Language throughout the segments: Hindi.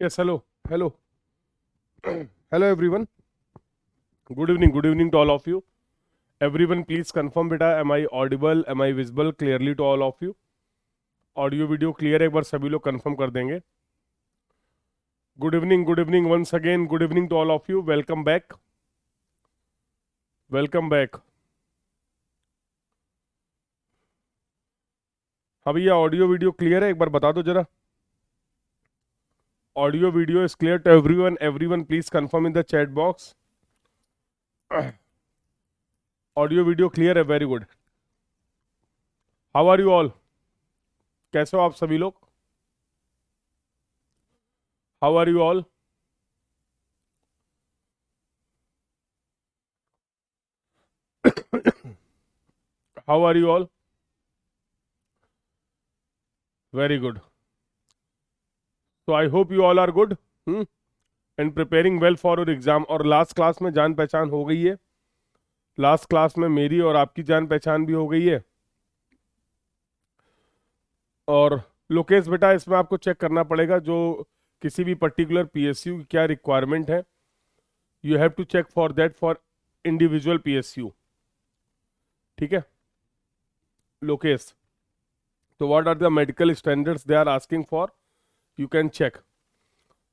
Yes, hello, hello, hello everyone. Good evening to all of you. Everyone, please confirm बेटा, am I audible, am I visible clearly to all of you? Audio video clear है, एक बार सभी लोग कंफर्म कर देंगे. Good evening once again. Good evening to all of you. Welcome back, welcome back. हाँ भैया, ऑडियो वीडियो क्लियर है, एक बार बता दो जरा. Audio video is clear to everyone. Everyone please confirm in the chat box. Audio video clear है, very good. How are you all? कैसे हो आप सभी लोग? How are you all? How are you all? Very good. तो I hope you all are good and preparing well for your exam. और लास्ट क्लास में जान पहचान हो गई है. लास्ट क्लास में मेरी और आपकी जान पहचान भी हो गई है. और लोकेश बेटा, इसमें आपको चेक करना पड़ेगा जो किसी भी पर्टिकुलर पीएसयू की क्या रिक्वायरमेंट है. You have to check for that for individual PSU. ठीक है लोकेश? तो what are the medical standards they are asking for, you can check.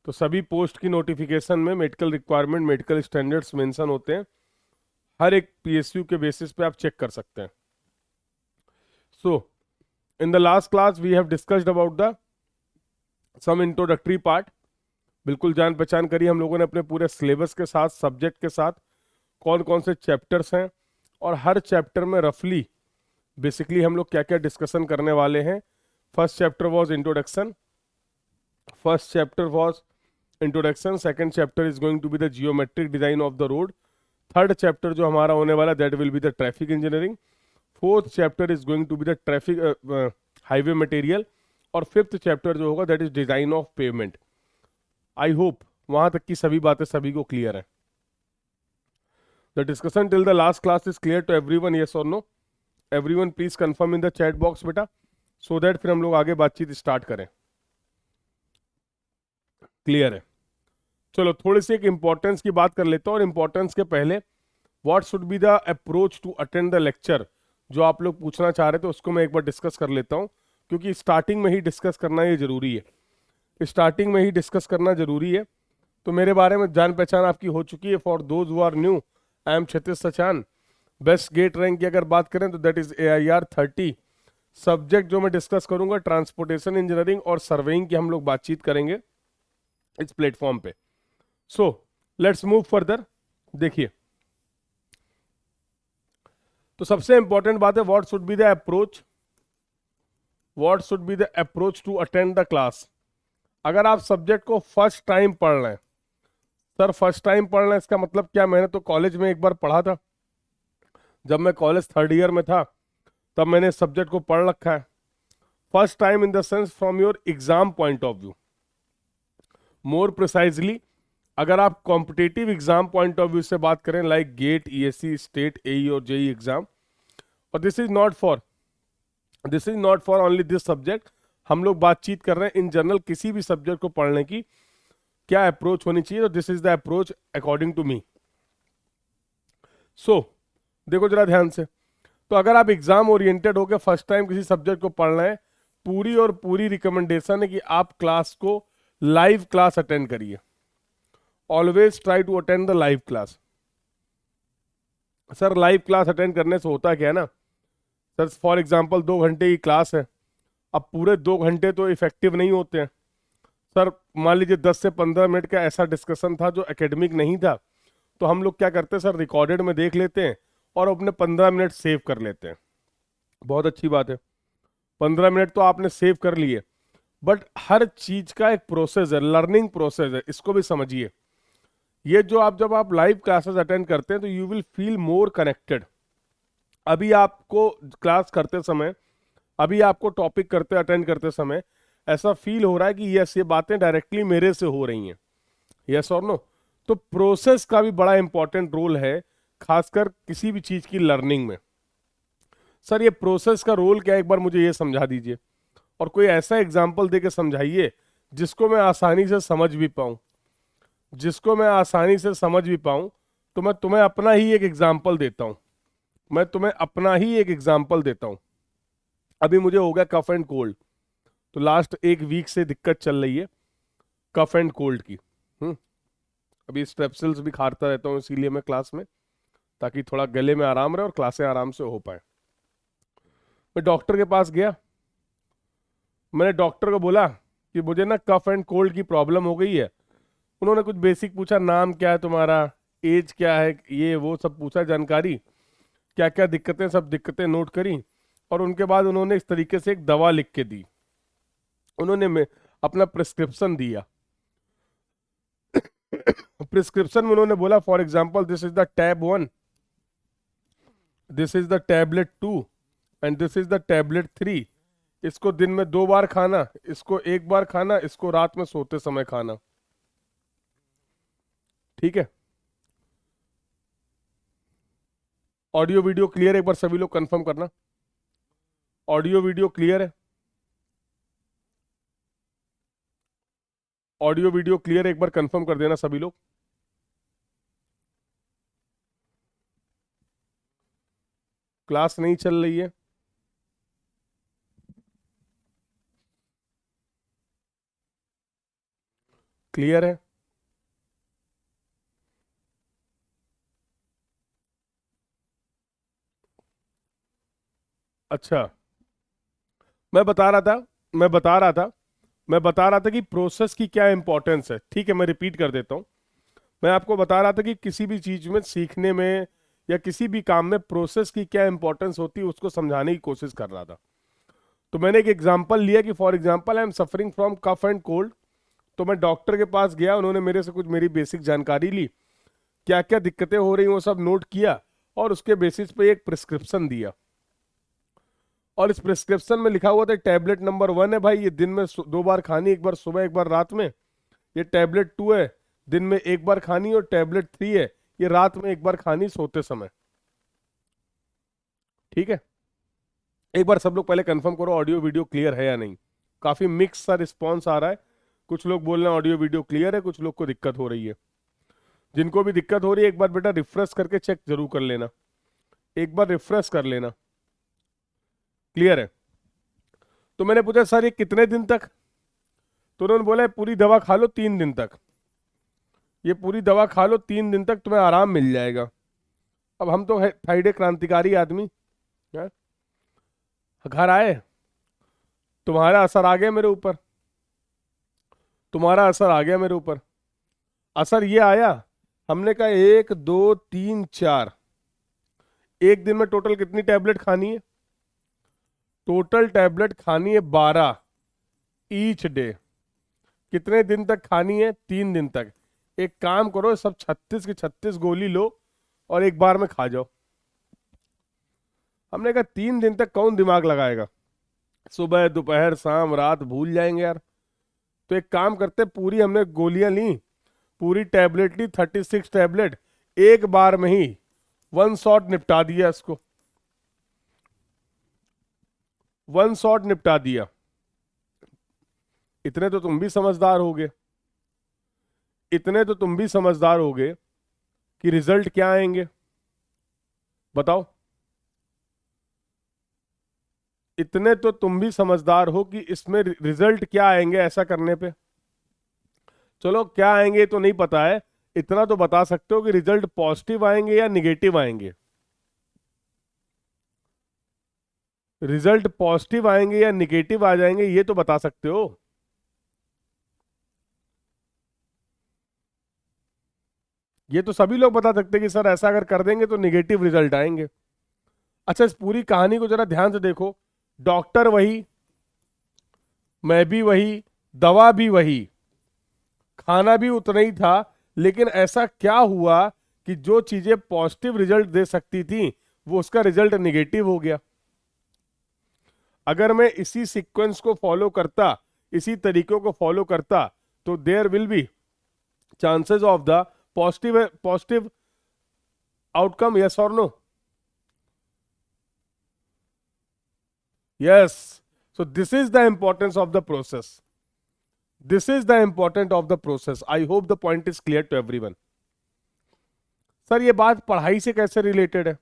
तो सभी पोस्ट की नोटिफिकेशन में medical requirement, medical standards mention होते हैं. हर एक पीएसयू के बेसिस पे आप चेक कर सकते हैं. So in the last class we have discussed about the some introductory part. बिल्कुल जान पहचान करी हम लोगों ने अपने पूरे सिलेबस के साथ, सब्जेक्ट के साथ, कौन कौन से चैप्टर्स हैं और हर चैप्टर में रफली बेसिकली हम लोग क्या क्या डिस्कशन करने वाले हैं. First chapter was introduction. First chapter was introduction. Second chapter is going to be the geometric design of the road. Third chapter जो हमारा होने वाला that will be the traffic engineering. Fourth chapter is going to be the traffic highway material. और फिफ्थ चैप्टर जो होगा that is design of payment. I hope वहां तक की सभी बातें सभी को क्लियर है. The discussion till the last class is clear to everyone, yes और no? Everyone please confirm in the chat box बेटा, सो दैट फिर हम लोग आगे बातचीत स्टार्ट करें. क्लियर है? चलो थोड़ी सी एक इंपॉर्टेंस की बात कर लेते हैं. और इंपॉर्टेंस के पहले what should be the approach to attend the lecture, जो आप लोग पूछना चाह रहे थे उसको मैं एक बार डिस्कस कर लेता हूं, क्योंकि स्टार्टिंग में ही डिस्कस करना ये जरूरी है. स्टार्टिंग में ही डिस्कस करना जरूरी है. तो मेरे बारे में जान पहचान आपकी हो चुकी है. For those who are new, I am Kshitij Sachan. Best GATE rank की अगर बात करें तो दैट इज AIR 30. सब्जेक्ट जो मैं डिस्कस करूंगा ट्रांसपोर्टेशन इंजीनियरिंग और सर्वेइंग की हम लोग बातचीत करेंगे इस प्लेटफॉर्म पे. So let's move further. देखिए, तो सबसे इंपॉर्टेंट बात है what should be the approach. What should be the approach to attend the class. अगर आप सब्जेक्ट को फर्स्ट टाइम पढ़ रहे हैं, सर फर्स्ट टाइम पढ़ रहे हैं इसका मतलब क्या? मैंने तो कॉलेज में एक बार पढ़ा था, जब मैं कॉलेज थर्ड ईयर में था तब मैंने सब्जेक्ट को पढ़ रखा है. First time in the sense from your exam point of view. More precisely अगर आप competitive exam point of view से बात करें, like get, ESE, state, AE और JEE एग्जाम, और this is not for only this subject. हम लोग बातचीत कर रहे हैं इन जनरल किसी भी सब्जेक्ट को पढ़ने की क्या अप्रोच होनी चाहिए. तो this is the approach according to me. So देखो जरा ध्यान से. तो अगर आप एग्जाम ओरिएंटेड होकर फर्स्ट टाइम किसी सब्जेक्ट को पढ़ रहे हैं, पूरी और पूरी रिकमेंडेशन है कि आप क्लास को लाइव क्लास अटेंड करिए. Always try to attend the live class. Sir live class attend करने से होता क्या है ना सर, फॉर एग्जांपल 2 घंटे की क्लास है, अब पूरे 2 घंटे तो इफेक्टिव नहीं होते हैं. सर मान लीजिए 10 से 15 मिनट का ऐसा डिस्कशन था जो एकेडमिक नहीं था, तो हम लोग क्या करते हैं सर, रिकॉर्डेड में देख लेते हैं और अपने 15 मिनट सेव कर लेते हैं. बहुत अच्छी बात है, 15 मिनट तो आपने सेव कर लिए, बट हर चीज का एक प्रोसेस है, लर्निंग प्रोसेस है, इसको भी समझिए. ये जो जब आप लाइव क्लासेस अटेंड करते हैं तो you will feel more connected. अभी आपको क्लास करते समय, अभी आपको टॉपिक करते अटेंड करते समय ऐसा फील हो रहा है कि यस ये बातें डायरेक्टली मेरे से हो रही हैं. यस और नो? तो प्रोसेस का भी बड़ा इंपॉर्टेंट रोल है, खासकर किसी भी चीज की लर्निंग में. सर ये प्रोसेस का रोल क्या है, एक बार मुझे ये समझा दीजिए, और कोई ऐसा एग्जाम्पल दे के समझाइए जिसको मैं आसानी से समझ भी पाऊं, जिसको मैं आसानी से समझ भी पाऊं। तो मैं तुम्हें अपना ही एक एग्जाम्पल देता हूं, मैं तुम्हें अपना ही एक एग्जाम्पल देता हूं। अभी मुझे हो गया कफ एंड कोल्ड, तो लास्ट एक वीक से दिक्कत चल रही है कफ एंड कोल्ड की। अभी स्ट्रेप्सिल्स भी खाता रहता हूँ इसीलिए मैं क्लास में, ताकि थोड़ा गले में आराम रहे और क्लासें आराम से हो पाए। मैं डॉक्टर के पास गया, मैंने डॉक्टर को बोला कि मुझे ना कफ एंड कोल्ड की प्रॉब्लम हो गई है। उन्होंने कुछ बेसिक पूछा, नाम क्या है तुम्हारा, एज क्या है, ये वो सब पूछा, जानकारी क्या क्या दिक्कतें, सब दिक्कतें नोट करी। और उनके बाद उन्होंने इस तरीके से एक दवा लिख के दी, उन्होंने अपना प्रिस्क्रिप्शन दिया। प्रिस्क्रिप्शन में उन्होंने बोला for example this is the tab 1, this is the tablet 2 and this is the tablet 3। इसको दिन में 2 बार खाना, इसको 1 बार खाना, इसको रात में सोते समय खाना। ठीक है, ऑडियो वीडियो क्लियर है? एक बार सभी लोग कंफर्म करना, ऑडियो वीडियो क्लियर है? ऑडियो वीडियो क्लियर है? एक बार कंफर्म कर देना सभी लोग। क्लास नहीं चल रही है? क्लियर है? अच्छा, मैं बता रहा था मैं बता रहा था मैं बता रहा था कि प्रोसेस की क्या इंपॉर्टेंस है। ठीक है, मैं रिपीट कर देता हूं। मैं आपको बता रहा था कि किसी भी चीज में सीखने में या किसी भी काम में प्रोसेस की क्या इंपॉर्टेंस होती है, उसको समझाने की कोशिश कर रहा था। तो मैंने एक एग्जांपल लिया कि for example I am suffering from cough and cold. तो मैं डॉक्टर के पास गया, उन्होंने मेरे से कुछ मेरी बेसिक जानकारी ली, क्या क्या दिक्कतें हो रही वो सब नोट किया, और उसके बेसिस पे एक प्रिस्क्रिप्शन दिया। और इस प्रिस्क्रिप्शन में लिखा हुआ था टैबलेट नंबर 1 है भाई, ये दिन में 2 बार खानी, एक बार सुबह एक बार रात में। ये टैबलेट 2 है, दिन में 1 बार खानी, और टैबलेट 3 है, ये रात में 1 बार खानी सोते समय। ठीक है, एक बार सब लोग पहले कंफर्म करो ऑडियो वीडियो क्लियर है या नहीं। काफी मिक्स सा रिस्पॉन्स आ रहा है, कुछ लोग बोल रहे हैं ऑडियो वीडियो क्लियर है, कुछ लोग को दिक्कत हो रही है। जिनको भी दिक्कत हो रही है एक बार बेटा रिफ्रेश करके चेक जरूर कर लेना, एक बार रिफ्रेश कर लेना। क्लियर है? तो मैंने पूछा सर ये कितने दिन तक, तो उन्होंने बोला पूरी दवा खा लो 3 दिन तक, ये पूरी दवा खा लो 3 दिन तक तुम्हें आराम मिल जाएगा। अब हम तो है फ्राइडे क्रांतिकारी आदमी, हैं? घर आए, तुम्हारा असर आ गया मेरे ऊपर, तुम्हारा असर आ गया मेरे ऊपर। असर ये आया, हमने कहा 1 2 3 4, एक दिन में टोटल कितनी टैबलेट खानी है? टोटल टैबलेट खानी है 12 ईच डे। कितने दिन तक खानी है? 3 दिन तक। एक काम करो, सब 36 की 36 गोली लो और एक बार में खा जाओ। हमने कहा 3 दिन तक कौन दिमाग लगाएगा, सुबह दोपहर शाम रात भूल जाएंगे यार। तो एक काम करते, पूरी हमने गोलियां ली, पूरी टैबलेट ली, 36 टैबलेट, एक बार में ही 1 शॉट निपटा दिया इसको, 1 शॉट निपटा दिया। इतने तो तुम भी समझदार होगे, इतने तो तुम भी समझदार होगे कि रिजल्ट क्या आएंगे बताओ। इतने तो तुम भी समझदार हो कि इसमें रिजल्ट क्या आएंगे ऐसा करने पे। चलो क्या आएंगे तो नहीं पता है, इतना तो बता सकते हो कि रिजल्ट पॉजिटिव आएंगे या निगेटिव आएंगे। रिजल्ट पॉजिटिव आएंगे या निगेटिव आ जाएंगे ये तो बता सकते हो। ये तो सभी लोग बता सकते हैं कि सर ऐसा अगर कर देंगे तो निगेटिव रिजल्ट आएंगे। अच्छा, इस पूरी कहानी को जरा ध्यान से देखो, डॉक्टर वही, मैं भी वही, दवा भी वही, खाना भी उतना ही था, लेकिन ऐसा क्या हुआ कि जो चीजें पॉजिटिव रिजल्ट दे सकती थी वो उसका रिजल्ट निगेटिव हो गया। अगर मैं इसी सीक्वेंस को फॉलो करता, इसी तरीकों को फॉलो करता, तो there will be chances of the positive outcome. Yes और no? Yes. So this is the importance of the process, this is the important of the process. I hope the point is clear to everyone. Sir ये बात पढ़ाई से कैसे रिलेटेड है?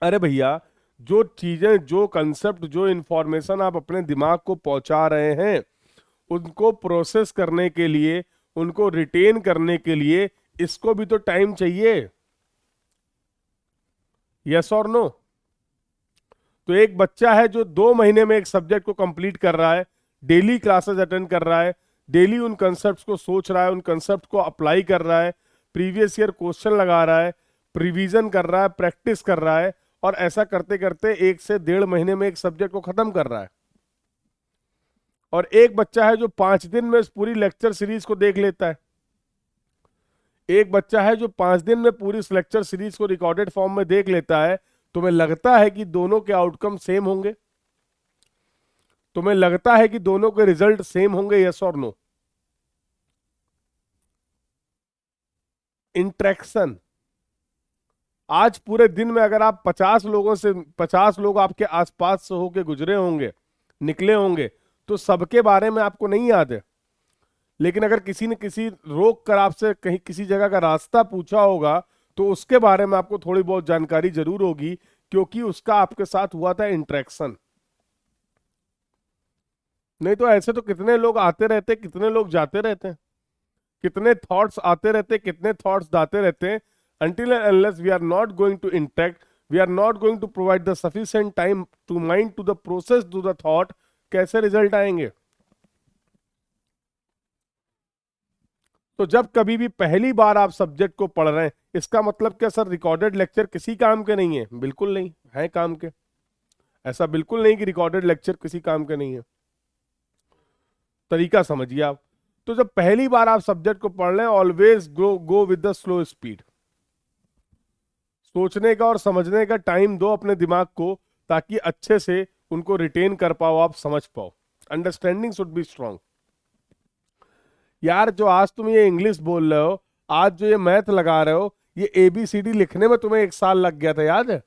अरे भैया, जो चीजें, जो कंसेप्ट, जो इंफॉर्मेशन आप अपने दिमाग को पहुंचा रहे हैं, उनको प्रोसेस करने के लिए, उनको रिटेन करने के लिए, इसको भी तो टाइम चाहिए. यस और नो? तो एक बच्चा है जो 2 महीने में एक सब्जेक्ट को कंप्लीट कर रहा है, डेली क्लासेस अटेंड कर रहा है, डेली उन कंसेप्ट को सोच रहा है, उन कंसेप्ट को अप्लाई कर रहा है, प्रीवियस ईयर क्वेश्चन लगा रहा है, प्रिवीजन कर रहा है, प्रैक्टिस कर रहा है, और ऐसा करते करते 1 से 1.5 महीने में एक सब्जेक्ट को खत्म कर रहा है. और एक बच्चा है जो 5 दिन में इस पूरी लेक्चर सीरीज को देख लेता है. एक बच्चा है जो 5 दिन में पूरी इस लेक्चर सीरीज को रिकॉर्डेड फॉर्म में देख लेता है. तुम्हें लगता है कि दोनों के आउटकम सेम होंगे? तुम्हें लगता है कि दोनों के रिजल्ट सेम होंगे? यस और नो? इंट्रैक्शन. आज पूरे दिन में अगर आप 50 लोगों से, 50 लोग आपके आसपास से होके गुजरे होंगे, निकले होंगे, तो सबके बारे में आपको नहीं याद है. लेकिन अगर किसी ने किसी रोक कर आपसे कहीं किसी जगह का रास्ता पूछा होगा, तो उसके बारे में आपको थोड़ी बहुत जानकारी जरूर होगी, क्योंकि उसका आपके साथ हुआ था इंटरेक्शन. नहीं तो ऐसे तो कितने लोग आते रहते, कितने लोग जाते रहते हैं, कितने थॉट्स आते रहते, कितने थॉट्स जाते रहते हैं. until and unless we are not going to interact, we are not going to provide the sufficient time to mind, to the process, to the thought, कैसे रिजल्ट आएंगे? तो जब कभी भी पहली बार आप सब्जेक्ट को पढ़ रहे हैं, इसका मतलब क्या सर रिकॉर्डेड लेक्चर किसी काम के नहीं है? बिल्कुल नहीं है काम के. ऐसा बिल्कुल नहीं कि रिकॉर्डेड लेक्चर किसी काम के नहीं है. तरीका समझिए आप. तो जब पहली बार आप सब्जेक्ट को पढ़ रहे हैं, always go with the slow speed. सोचने का और समझने का टाइम दो अपने दिमाग को, ताकि अच्छे से उनको रिटेन कर पाओ, आप समझ पाओ. Understanding should be strong. यार जो आज तुम ये इंग्लिश बोल रहे हो, आज जो ये मैथ लगा रहे हो, ये ABCD लिखने में तुम्हें 1 साल लग गया था, याद है?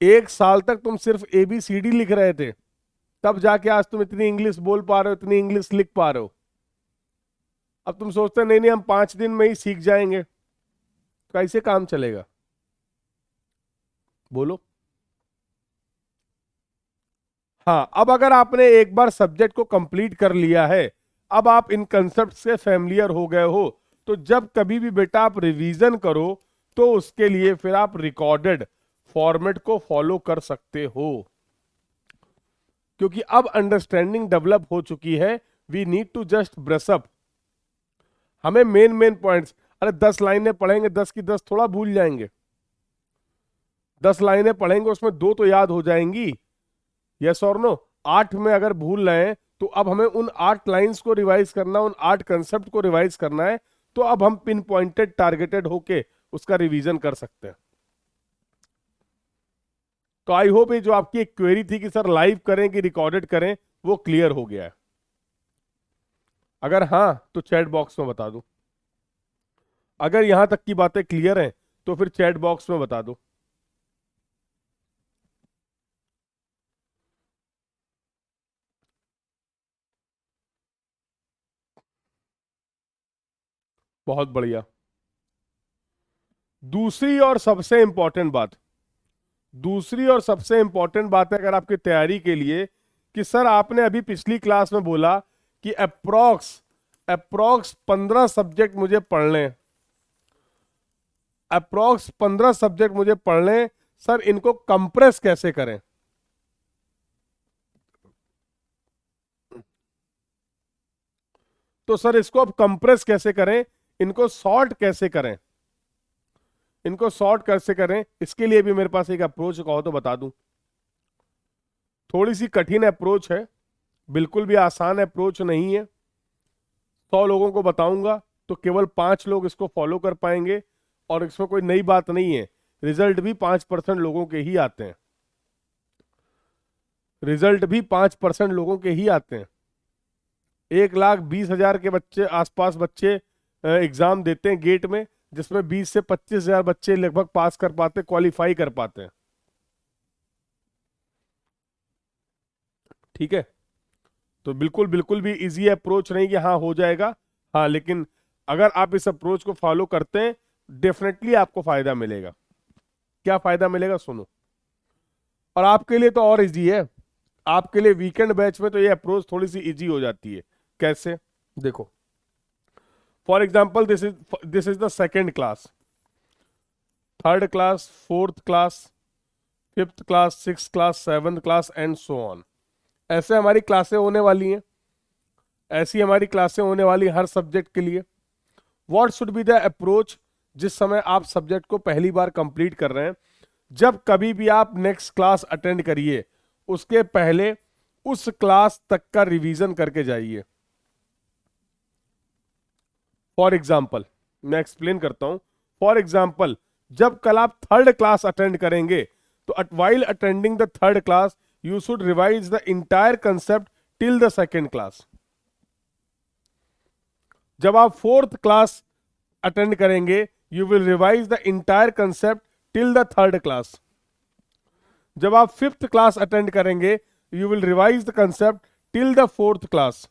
1 साल तक तुम सिर्फ ABCD लिख रहे थे, तब जाके आज तुम इतनी इंग्लिश बोल पा रहे हो, इतनी इंग्लिश लिख पा रहे हो. अब तुम सोचते नहीं नहीं हम 5 दिन में ही सीख जाएंगे. कैसे काम चलेगा? बोलो. हाँ, अब अगर आपने एक बार सब्जेक्ट को कंप्लीट कर लिया है, अब आप इन कंसेप्ट से फैमिलियर हो गए हो, तो जब कभी भी बेटा आप रिवीजन करो, तो उसके लिए फिर आप रिकॉर्डेड फॉर्मेट को फॉलो कर सकते हो. क्योंकि अब अंडरस्टैंडिंग डेवलप हो चुकी है. We need to just brush up. हमें मेन मेन पॉइंट्स, अरे 10 लाइनें पढ़ेंगे, 10 की 10 थोड़ा भूल जाएंगे. 10 लाइनें पढ़ेंगे, उसमें 2 तो याद हो जाएंगी. यस और नो? 8 में अगर भूल रहे हैं, तो अब हमें उन 8 लाइंस को रिवाइज करना, उन 8 कंसेप्ट को रिवाइज करना है. तो अब हम पिन पॉइंटेड, टारगेटेड होके उसका रिवीजन कर सकते हैं. तो आई होप ये जो आपकी एक क्वेरी थी कि सर लाइव करें कि रिकॉर्डेड करें, वो क्लियर हो गया है. अगर हाँ तो चैट बॉक्स में बता दो. अगर यहां तक की बातें क्लियर हैं, तो फिर चैट बॉक्स में बता दो. बहुत बढ़िया. दूसरी और सबसे इंपॉर्टेंट बात, दूसरी और सबसे इंपॉर्टेंट बात है अगर आपकी तैयारी के लिए, कि सर आपने अभी पिछली क्लास में बोला कि अप्रोक्स अप्रोक्स 15 सब्जेक्ट मुझे पढ़ने हैं. अप्रोक्स 15 सब्जेक्ट मुझे पढ़ने. सर इनको कंप्रेस कैसे करें? तो सर इसको अब कंप्रेस कैसे करें, इनको शॉर्ट कैसे करें? इनको शॉर्ट कैसे करें, इसके लिए भी मेरे पास एक अप्रोच कहो तो बता दूं. थोड़ी सी कठिन अप्रोच है, बिल्कुल भी आसान अप्रोच नहीं है. 100 लोगों को बताऊंगा तो केवल 5 लोग इसको फॉलो कर पाएंगे. और इसमें कोई नई बात नहीं है, रिजल्ट भी 5% लोगों के ही आते हैं. रिजल्ट भी 5% लोगों के ही आते हैं. 1,20,000 के बच्चे, आसपास बच्चे एग्जाम देते हैं गेट में, जिसमें 20 से 25,000 बच्चे लगभग पास कर पाते, क्वालिफाई कर पाते हैं. ठीक है. तो बिल्कुल बिल्कुल भी इजी अप्रोच नहीं कि हाँ हो जाएगा। हाँ, लेकिन अगर आप इस अप्रोच को फॉलो करते हैं डेफिनेटली आपको फायदा मिलेगा। क्या फायदा मिलेगा सुनो। और आपके लिए तो और इजी है, आपके लिए वीकेंड बैच में तो ये अप्रोच थोड़ी सी इजी हो जाती है। कैसे, देखो, for example this is the second class, third class, fourth class, fifth class, six class, seventh class and so on. ऐसे हमारी क्लासें होने वाली हैं, ऐसी हमारी क्लासें होने वाली हर सब्जेक्ट के लिए। What should be the approach जिस समय आप सब्जेक्ट को पहली बार कंप्लीट कर रहे हैं? जब कभी भी आप नेक्स्ट क्लास अटेंड करिए उसके पहले उस क्लास तक का रिवीजन करके जाइए। फॉर एग्जाम्पल, मैं एक्सप्लेन करता हूं। फॉर एग्जाम्पल, जब कल आप थर्ड क्लास अटेंड करेंगे तो while attending the third class you should revise the entire concept till the second class. जब आप फोर्थ क्लास अटेंड करेंगे you will revise the entire concept till the third class. जब आप फिफ्थ क्लास अटेंड करेंगे you will revise the concept till the fourth class.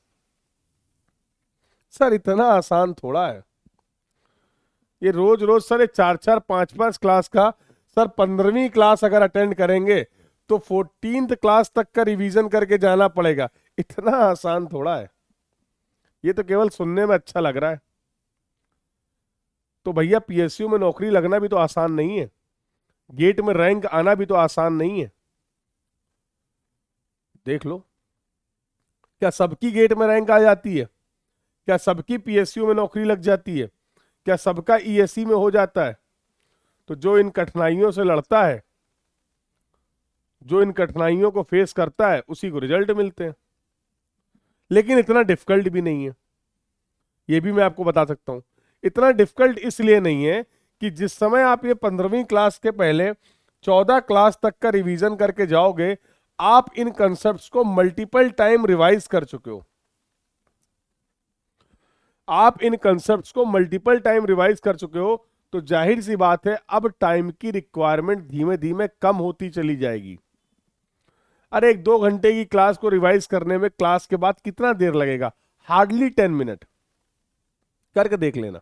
Sir इतना आसान थोड़ा है ये, रोज रोज सर ये चार चार पांच पांच क्लास का, सर 15वीं क्लास अगर अटेंड करेंगे तो 14th क्लास तक का रिवीजन करके जाना पड़ेगा। इतना आसान थोड़ा है, ये तो केवल सुनने में अच्छा लग रहा है। तो भैया पीएसयू में नौकरी लगना भी तो आसान नहीं है, गेट में रैंक आना भी तो आसान नहीं है। देख लो, क्या सबकी गेट में रैंक आ जाती है? क्या सबकी पीएसयू में नौकरी लग जाती है? क्या सबका ईएससी में हो जाता है? तो जो इन कठिनाइयों से लड़ता है, जो इन कठिनाइयों को फेस करता है उसी को रिजल्ट मिलते हैं। लेकिन इतना डिफिकल्ट भी नहीं है, ये भी मैं आपको बता सकता हूं। इतना डिफिकल्ट इसलिए नहीं है कि जिस समय आप ये 15वीं क्लास के पहले 14 क्लास तक का रिवीजन करके जाओगे आप इन कंसेप्ट्स को मल्टीपल टाइम रिवाइज कर चुके हो। आप इन कंसेप्ट्स को मल्टीपल टाइम रिवाइज कर चुके हो, तो जाहिर सी बात है अब टाइम की रिक्वायरमेंट धीमे धीमे कम होती चली जाएगी। अरे 1-2 घंटे की क्लास को रिवाइज करने में क्लास के बाद कितना देर लगेगा? Hardly 10 minute. करके देख लेना,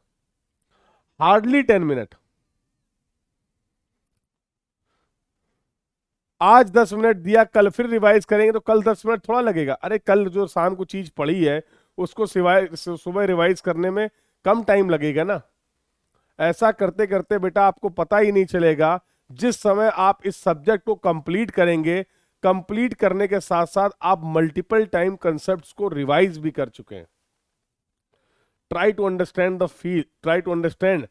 हार्डली 10 मिनट। आज 10 मिनट दिया, कल फिर रिवाइज करेंगे तो कल 10 मिनट थोड़ा लगेगा। अरे कल जो शाम को चीज पढ़ी है उसको सिवाय सुबह रिवाइज करने में कम टाइम लगेगा ना। ऐसा करते करते बेटा आपको पता ही नहीं चलेगा, जिस समय आप इस सब्जेक्ट को कंप्लीट करेंगे, कंप्लीट करने के साथ साथ आप मल्टीपल टाइम कंसेप्ट्स को रिवाइज भी कर चुके हैं। Try to understand the feel, try to understand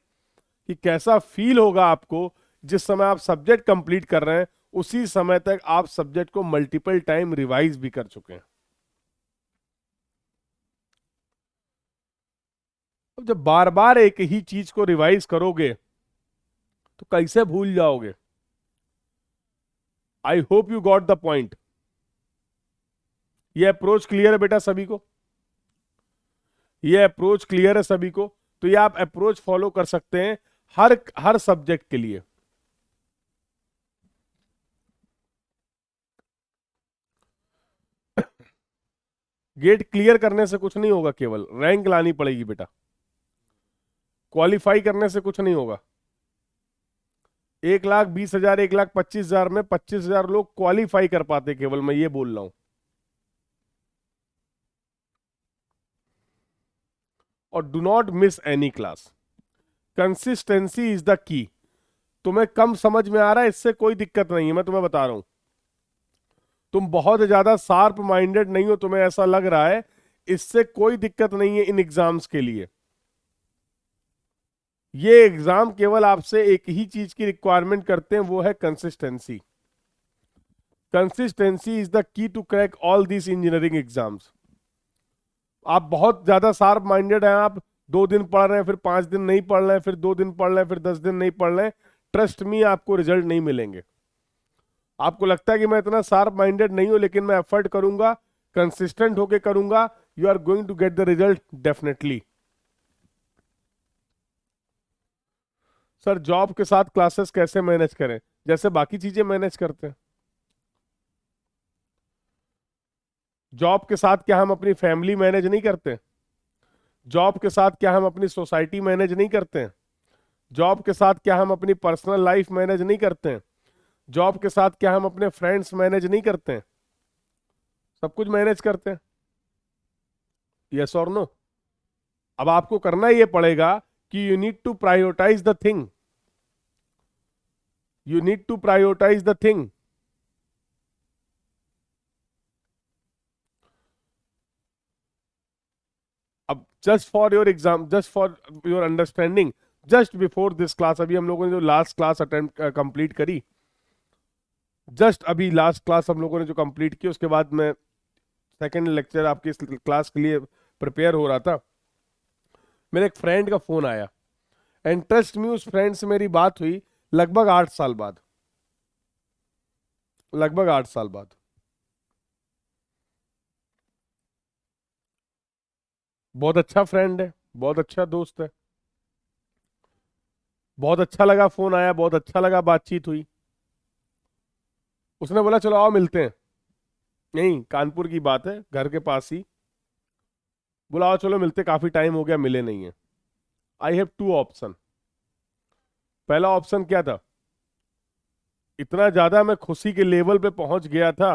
कि कैसा फील होगा आपको जिस समय आप सब्जेक्ट कंप्लीट कर रहे हैं उसी समय तक आप सब्जेक्ट को मल्टीपल टाइम रिवाइज भी कर चुके हैं। अब जब बार बार एक ही चीज को रिवाइज करोगे तो कैसे भूल जाओगे? आई hope you got the point. ये अप्रोच क्लियर है बेटा सभी को? ये अप्रोच क्लियर है सभी को? तो ये आप अप्रोच फॉलो कर सकते हैं हर हर सब्जेक्ट के लिए। गेट क्लियर करने से कुछ नहीं होगा, केवल रैंक लानी पड़ेगी बेटा। क्वालिफाई करने से कुछ नहीं होगा। 1,20,000 1,25,000 में 25,000 लोग क्वालिफाई कर पाते, केवल मैं ये बोल रहा हूं। और do not miss any class. Consistency is the की। तुम्हें कम समझ में आ रहा है, इससे कोई दिक्कत नहीं है, मैं तुम्हें बता रहा हूं। तुम बहुत ज्यादा शार्प माइंडेड नहीं हो, तुम्हें ऐसा लग रहा है, इससे कोई दिक्कत नहीं है इन एग्जाम्स के लिए। ये एग्जाम केवल आपसे एक ही चीज की रिक्वायरमेंट करते हैं, वो है consistency. Consistency is the key to crack all this engineering exams. आप बहुत ज्यादा शार्प माइंडेड हैं, आप 2 दिन पढ़ रहे हैं, फिर 5 दिन नहीं पढ़ रहे हैं, फिर 2 दिन पढ़ रहे हैं, फिर 10 दिन नहीं पढ़ रहे हैं, ट्रस्ट मी आपको रिजल्ट नहीं मिलेंगे। आपको लगता है कि मैं इतना शार्प माइंडेड नहीं हूं, लेकिन मैं एफर्ट करूंगा, कंसिस्टेंट होके करूंगा, you are going to get the result definitely. Sir job के साथ क्लासेस कैसे मैनेज करें? जैसे बाकी चीजें मैनेज करते हैं। जॉब के साथ क्या हम अपनी फैमिली मैनेज नहीं करते? जॉब के साथ क्या हम अपनी सोसाइटी मैनेज नहीं करते हैं? जॉब के साथ क्या हम अपनी पर्सनल लाइफ मैनेज नहीं करते हैं? जॉब के साथ क्या हम अपने फ्रेंड्स मैनेज नहीं करते हैं? सब कुछ मैनेज करते हैं। यस और नो? अब आपको करना ये पड़ेगा कि you need to prioritise the thing. You need to prioritise the thing. अब just for your exam, just for your understanding, just before this class, अभी हम लोगों ने जो लास्ट क्लास अटेंड कंप्लीट करी, जस्ट अभी लास्ट क्लास हम लोगों ने जो कंप्लीट की, उसके बाद मैं सेकेंड लेक्चर आपकी इस क्लास के लिए प्रिपेयर हो रहा था। मेरे एक फ्रेंड का फोन आया, एंड ट्रस्ट मी, उस फ्रेंड से मेरी बात हुई लगभग 8 साल बाद। लगभग 8 साल बाद। बहुत अच्छा फ्रेंड है, बहुत अच्छा दोस्त है। बहुत अच्छा लगा, फोन आया, बहुत अच्छा लगा, बातचीत हुई। उसने बोला चलो आओ मिलते हैं। नहीं, कानपुर की बात है, घर के पास ही। बोला आओ चलो मिलते, काफी टाइम हो गया मिले नहीं है। I have two option. पहला ऑप्शन क्या था? इतना ज्यादा मैं खुशी के लेवल पे पहुंच गया था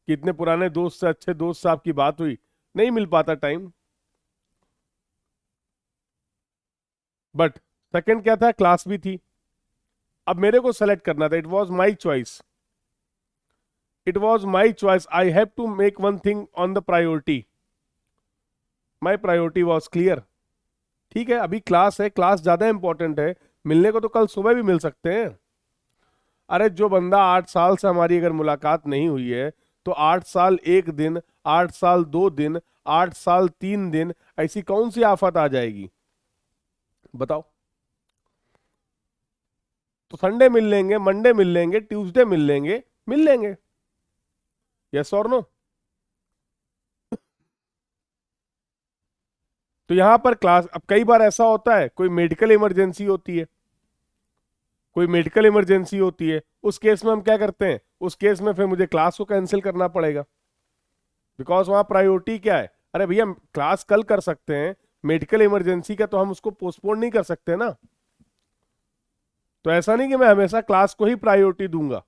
कि इतने पुराने दोस्त से, अच्छे दोस्त से आपकी बात हुई, नहीं मिल पाता टाइम। बट सेकंड क्या था? क्लास भी थी। अब मेरे को सेलेक्ट करना था, it was my choice. It was my choice, I have to make one thing on the priority. My priority was clear. ठीक है, अभी क्लास है, क्लास ज्यादा इंपॉर्टेंट है। मिलने को तो कल सुबह भी मिल सकते हैं। अरे जो बंदा 8 साल से हमारी अगर मुलाकात नहीं हुई है, तो 8 साल 1 दिन, 8 साल 2 दिन, 8 साल 3 दिन, ऐसी कौन सी आफत आ जाएगी बताओ? तो संडे मिल लेंगे, मंडे मिल लेंगे, ट्यूसडे मिल लेंगे। यस और नो? तो यहां पर क्लास, अब कई बार ऐसा होता है कोई मेडिकल इमरजेंसी होती है, कोई मेडिकल इमरजेंसी होती है, उस केस में हम क्या करते हैं? उस केस में फिर मुझे क्लास को कैंसिल करना पड़ेगा, बिकॉज वहां प्रायोरिटी क्या है? अरे भैया क्लास कल कर सकते हैं, मेडिकल इमरजेंसी का तो हम उसको पोस्टपोन नहीं कर सकते ना। तो ऐसा नहीं कि मैं हमेशा क्लास को ही प्रायोरिटी दूंगा।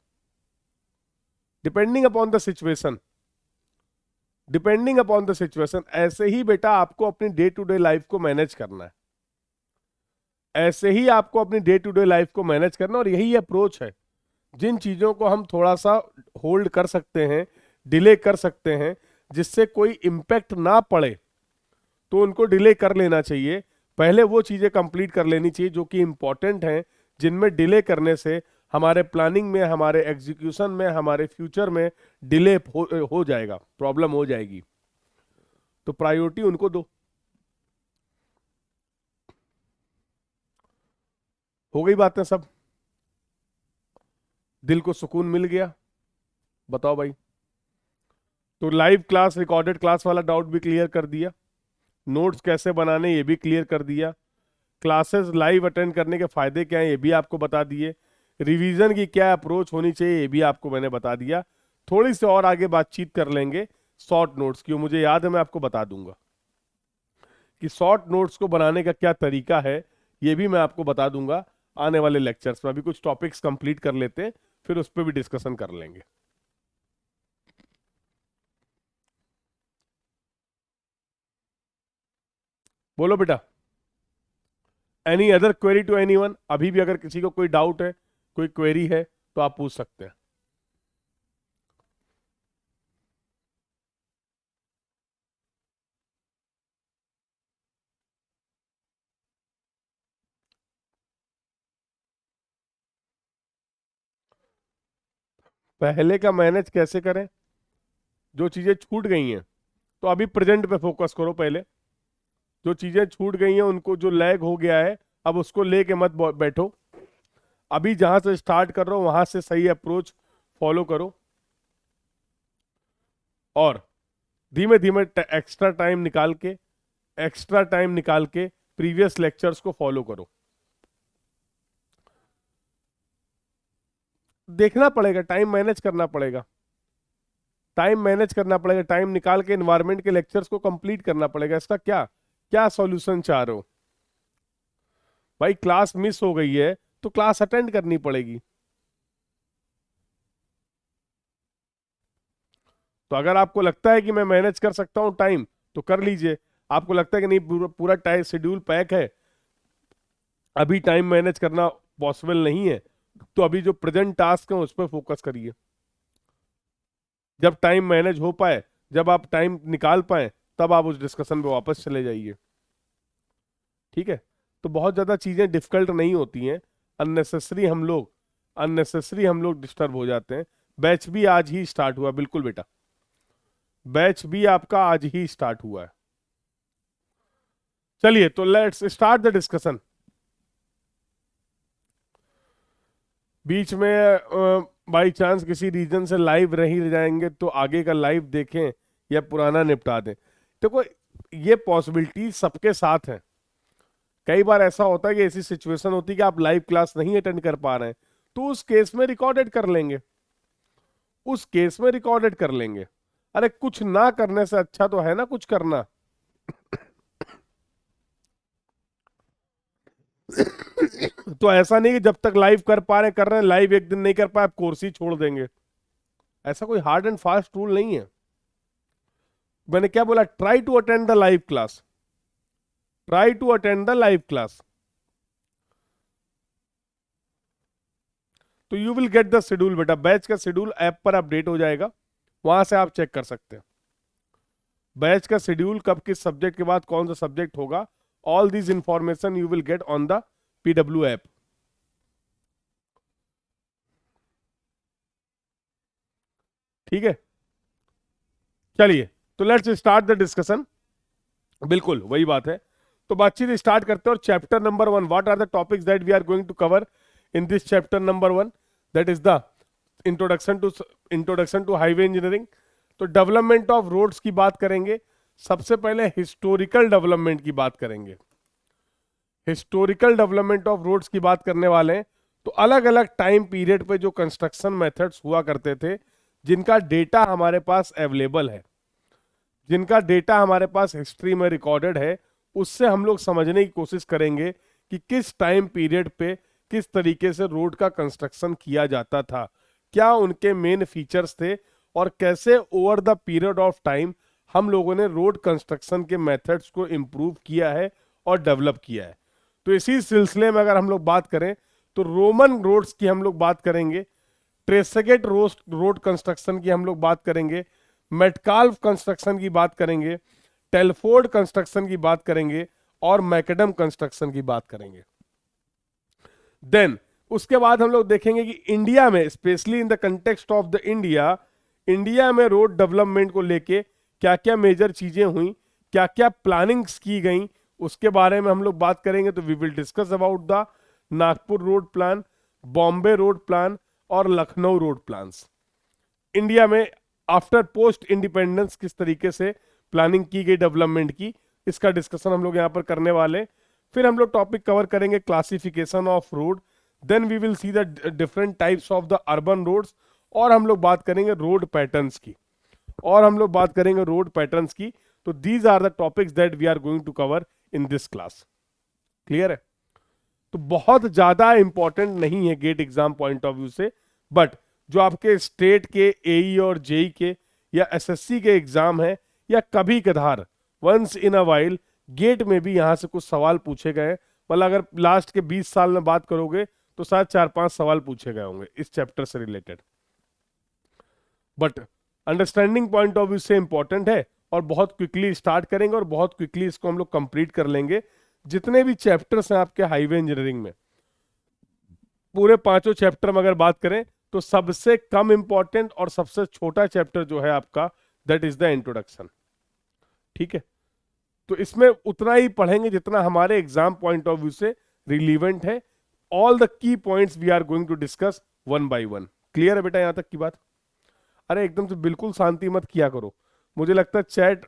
Depending upon the situation, depending upon the situation, ऐसे ही बेटा आपको अपनी डे टू डे लाइफ को मैनेज करना है। ऐसे ही आपको अपनी डे टू डे लाइफ को मैनेज करना, और यही अप्रोच है। जिन चीजों को हम थोड़ा सा होल्ड कर सकते हैं, डिले कर सकते हैं, जिससे कोई इम्पैक्ट ना पड़े, तो उनको डिले कर लेना चाहिए। पहले वो चीजें कंप्लीट कर लेनी चाहिए जो कि इंपॉर्टेंट हैं, जिनमें डिले करने से हमारे प्लानिंग में, हमारे एग्जीक्यूशन में, हमारे फ्यूचर में डिले हो जाएगा, प्रॉब्लम हो जाएगी। तो प्रायोरिटी उनको दो। हो गई बातें सब? दिल को सुकून मिल गया? बताओ भाई। तो लाइव क्लास, रिकॉर्डेड क्लास वाला डाउट भी क्लियर कर दिया, नोट्स कैसे बनाने ये भी क्लियर कर दिया, क्लासेस लाइव अटेंड करने के फायदे क्या हैं ये भी आपको बता दिए, रिवीजन की क्या अप्रोच होनी चाहिए ये भी आपको मैंने बता दिया। थोड़ी सी और आगे बातचीत कर लेंगे शॉर्ट नोट्स की। मुझे याद है, मैं आपको बता दूंगा कि शॉर्ट नोट्स को बनाने का क्या तरीका है, ये भी मैं आपको बता दूंगा आने वाले लेक्चर्स में। अभी कुछ टॉपिक्स कंप्लीट कर लेते हैं, फिर उस पर भी डिस्कशन कर लेंगे। बोलो बेटा। Any other query to anyone? अभी भी अगर किसी को कोई डाउट है, कोई क्वेरी है, तो आप पूछ सकते हैं। पहले का मैनेज कैसे करें? जो चीजें छूट गई हैं, तो अभी प्रेजेंट पे फोकस करो पहले। जो चीजें छूट गई हैं, उनको, जो लैग हो गया है, अब उसको लेके मत बैठो। अभी जहां से स्टार्ट कर रहे हो वहां से सही अप्रोच फॉलो करो, और धीमे धीमे एक्स्ट्रा टाइम निकाल के प्रीवियस लेक्चर्स को फॉलो करो। देखना पड़ेगा, टाइम मैनेज करना पड़ेगा। टाइम मैनेज करना पड़ेगा, टाइम निकाल के एनवायरमेंट के लेक्चर्स को कंप्लीट करना पड़ेगा। इसका क्या क्या सॉल्यूशन चाह रहे हो भाई? क्लास मिस हो गई है तो क्लास अटेंड करनी पड़ेगी। तो अगर आपको लगता है कि मैं मैनेज कर सकता हूं टाइम तो कर लीजिए, आपको लगता है कि नहीं पूरा पूरा टाइम शेड्यूल पैक है, अभी टाइम मैनेज करना पॉसिबल नहीं है, तो अभी जो प्रेजेंट टास्क है उस पर फोकस करिए। जब टाइम मैनेज हो पाए, जब आप टाइम निकाल पाए, तब आप उस डिस्कशन पे वापस चले जाइए। ठीक है? तो बहुत ज्यादा चीजें डिफिकल्ट नहीं होती हैं, अननेसेसरी हम लोग डिस्टर्ब हो जाते हैं। बैच भी आज ही स्टार्ट हुआ, बिल्कुल बेटा, बैच भी आपका आज ही स्टार्ट हुआ है। चलिए तो लेट्स स्टार्ट द डिस्कशन। बीच में बाई चांस किसी रीजन से लाइव नहीं जाएंगे तो आगे का लाइव देखें या पुराना निपटा दें। देखो, ये पॉसिबिलिटी सबके साथ है। कई बार ऐसा होता है कि ऐसी सिचुएशन होती है कि आप लाइव क्लास नहीं अटेंड कर पा रहे हैं, तो उस केस में रिकॉर्डेड कर लेंगे, उस केस में रिकॉर्डेड कर लेंगे। अरे कुछ ना करने से अच्छा तो है ना कुछ करना। तो ऐसा नहीं कि जब तक लाइव कर पा रहे कर रहे हैं, लाइव एक दिन नहीं कर पाए आप कोर्स ही छोड़ देंगे। ऐसा कोई हार्ड एंड फास्ट रूल नहीं है। मैंने क्या बोला? Try to attend the live class, try to attend the live class, तो you will get the schedule बेटा। बैच का शेड्यूल ऐप पर अपडेट हो जाएगा, वहां से आप चेक कर सकते हैं बैच का शेड्यूल, कब किस सब्जेक्ट के बाद कौन सा सब्जेक्ट होगा। All this information you will get on the PW app. ठीक है, चलिए तो लेट्स स्टार्ट द डिस्कशन। बिल्कुल वही बात है, तो बातचीत स्टार्ट करते हैं। और chapter number 1, what are the topics that we are going to cover in this chapter number 1, that is the introduction to highway engineering. तो डेवलपमेंट ऑफ रोड्स की बात करेंगे। सबसे पहले हिस्टोरिकल डेवलपमेंट की बात करेंगे। हिस्टोरिकल डेवलपमेंट ऑफ रोड्स की बात करने वाले हैं, तो अलग अलग टाइम पीरियड पे जो कंस्ट्रक्शन मेथड्स हुआ करते थे, जिनका डेटा हमारे पास अवेलेबल है, जिनका डेटा हमारे पास हिस्ट्री में रिकॉर्डेड है, उससे हम लोग समझने की कोशिश करेंगे कि किस टाइम पीरियड पे किस तरीके से रोड का कंस्ट्रक्शन किया जाता था, क्या उनके मेन फीचर्स थे, और कैसे over the period of time हम लोगों ने रोड कंस्ट्रक्शन के मेथड्स को इम्प्रूव किया है और डेवलप किया है। तो इसी सिलसिले में अगर हम लोग बात करें तो रोमन रोड्स की हम लोग बात करेंगे, ट्रेसेगेट रोड कंस्ट्रक्शन की हम लोग बात करेंगे, मेटकाल्फ कंस्ट्रक्शन की बात करेंगे, टेलफोर्ड कंस्ट्रक्शन की बात करेंगे, और मैकडम कंस्ट्रक्शन की बात करेंगे। देन उसके बाद हम लोग देखेंगे कि इंडिया में, specially in the context of the India, India में रोड डेवलपमेंट को लेके क्या क्या मेजर चीजें हुई, क्या क्या प्लानिंग्स की गई, उसके बारे में हम लोग बात करेंगे। तो we will discuss about the Nagpur road plan, Bombay road plan, और लखनऊ रोड प्लान्स। इंडिया में आफ्टर पोस्ट इंडिपेंडेंस किस तरीके से प्लानिंग की गई डेवलपमेंट की, इसका डिस्कशन हम लोग यहाँ पर करने वाले। फिर हम लोग टॉपिक कवर करेंगे classification of road, then we will see the different types of the urban roads, और हम लोग बात करेंगे रोड पैटर्न्स की, और हम लोग बात करेंगे रोड पैटर्न्स की। तो these are the topics that we are going to cover in this class. Clear है? तो बहुत ज्यादा इंपॉर्टेंट नहीं है GATE exam point of view से, बट जो आपके स्टेट के एई और जेई के या एसएससी के एग्जाम है, या कभी कधार once in a while GATE में भी यहां से कुछ सवाल पूछे गए, मतलब अगर लास्ट के 20 साल में बात करोगे तो शायद 4-5 सवाल पूछे गए होंगे इस चैप्टर से related. But understanding point of view से इंपॉर्टेंट है, और बहुत क्विकली स्टार्ट करेंगे और बहुत क्विकली इसको हम लोग कंप्लीट कर लेंगे। जितने भी चैप्टर्स हैं आपके हाईवे इंजीनियरिंग में, पूरे 5 चैप्टर में अगर बात करें तो सबसे कम इंपॉर्टेंट और सबसे छोटा चैप्टर जो है आपका, दैट इज द इंट्रोडक्शन। ठीक है? तो इसमें उतना ही पढ़ेंगे जितना हमारे एग्जाम पॉइंट ऑफ व्यू से रिलीवेंट है। All the key points we are going to discuss one by one. Clear है बेटा यहां तक की बात? अरे एकदम से बिल्कुल शांति मत किया करो, मुझे लगता है चैट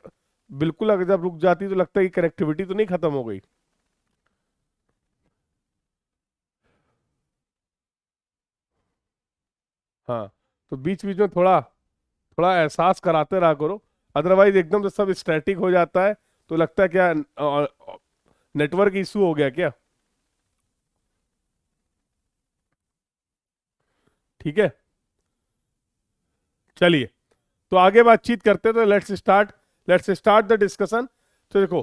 बिल्कुल अगर जब रुक जाती तो लगता है कि कनेक्टिविटी तो नहीं खत्म हो गई। हाँ, तो बीच बीच में थोड़ा थोड़ा एहसास कराते रहा करो, अदरवाइज एकदम से सब स्टैटिक हो जाता है तो लगता है क्या नेटवर्क इशू हो गया क्या। ठीक है, चलिए तो आगे बातचीत करते हैं, तो लेट्स स्टार्ट द डिस्कशन। तो देखो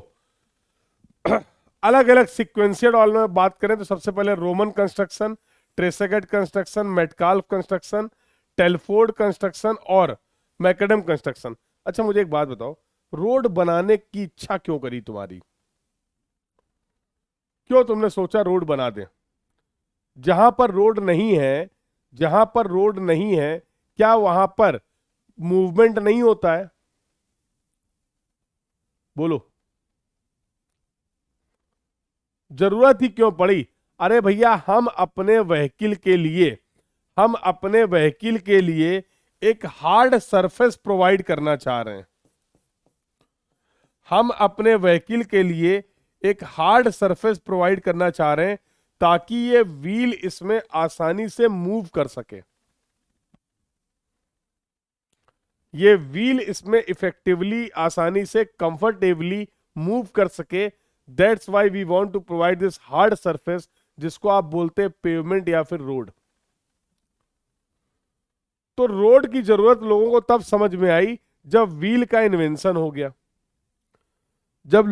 अलग अलग सिक्वेंशियल ऑर्डर में बात करें तो सबसे पहले Roman construction, Tresaguet construction, Metcalf construction, Telford construction और मैकडम कंस्ट्रक्शन। अच्छा मुझे एक बात बताओ, रोड बनाने की इच्छा क्यों करी तुम्हारी? क्यों तुमने सोचा रोड बना दें? जहां पर रोड नहीं है, जहां पर रोड नहीं है, क्या वहां पर मूवमेंट नहीं होता है? बोलो, जरूरत ही क्यों पड़ी? अरे भैया हम अपने व्हीकल के लिए एक हार्ड सरफेस प्रोवाइड करना चाह रहे हैं। हम अपने व्हीकल के लिए एक हार्ड सरफेस प्रोवाइड करना चाह रहे हैं ताकि ये व्हील इसमें आसानी से मूव कर सके, ये व्हील इसमें इफेक्टिवली आसानी से कंफर्टेबली मूव कर सके। That's why we want to provide this hard surface, जिसको आप बोलते हैं पेवमेंट या फिर रोड। तो रोड की जरूरत लोगों को तब समझ में आई जब व्हील का इन्वेंशन हो गया, जब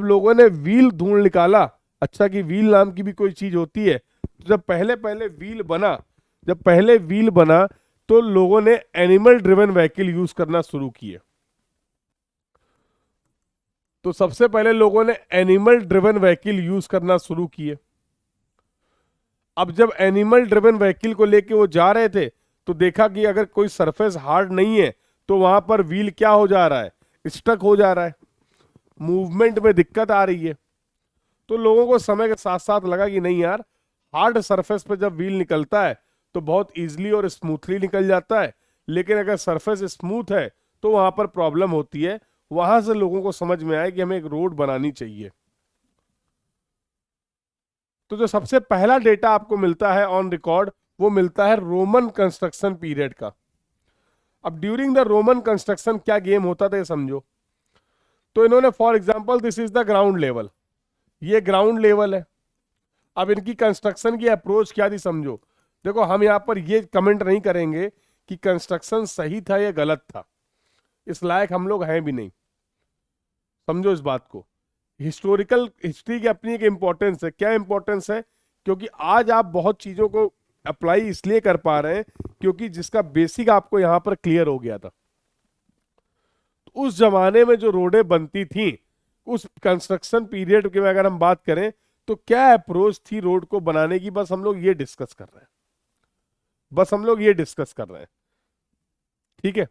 लोगों ने व्हील ढूंढ निकाला। अच्छा कि व्हील नाम की भी कोई चीज होती है। तो जब पहले व्हील बना तो लोगों ने एनिमल ड्रिवन व्हीकल यूज करना शुरू किए। तो सबसे पहले लोगों ने एनिमल ड्रिवन व्हीकल यूज करना शुरू किए। अब जब एनिमल ड्रिवन व्हीकल को लेके वो जा रहे थे तो देखा कि अगर कोई सरफेस हार्ड नहीं है तो वहां पर व्हील क्या हो जा रहा है, स्टक हो जा रहा है, मूवमेंट में दिक्कत आ रही है। तो लोगों को समय के साथ साथ लगा कि नहीं यार, हार्ड सरफेस पे जब व्हील निकलता है तो बहुत इजीली और स्मूथली निकल जाता है, लेकिन अगर सरफेस स्मूथ है तो वहां पर प्रॉब्लम होती है। वहां से लोगों को समझ में आया कि हमें एक रोड बनानी चाहिए। तो जो सबसे पहला डेटा आपको मिलता है ऑन रिकॉर्ड, वो मिलता है रोमन कंस्ट्रक्शन पीरियड का। अब ड्यूरिंग द रोमन कंस्ट्रक्शन क्या गेम होता था ये समझो। तो इन्होंने for example this is the ground level, ये ग्राउंड लेवल है। अब इनकी कंस्ट्रक्शन की अप्रोच क्या थी समझो। देखो हम यहां पर ये कमेंट नहीं करेंगे कि कंस्ट्रक्शन सही था या गलत था, इस लायक हम लोग हैं भी नहीं, समझो इस बात को। हिस्टोरिकल हिस्ट्री की अपनी एक इंपॉर्टेंस है। क्या इंपॉर्टेंस है? क्योंकि आज आप बहुत चीजों को अप्लाई इसलिए कर पा रहे हैं क्योंकि जिसका बेसिक आपको यहां पर क्लियर हो गया था। तो उस जमाने में जो रोडें बनती थी, उस कंस्ट्रक्शन पीरियड की अगर हम बात करें तो क्या अप्रोच थी रोड को बनाने की, बस हम लोग ये डिस्कस कर रहे हैं, बस हम लोग ये डिस्कस कर रहे हैं। ठीक है,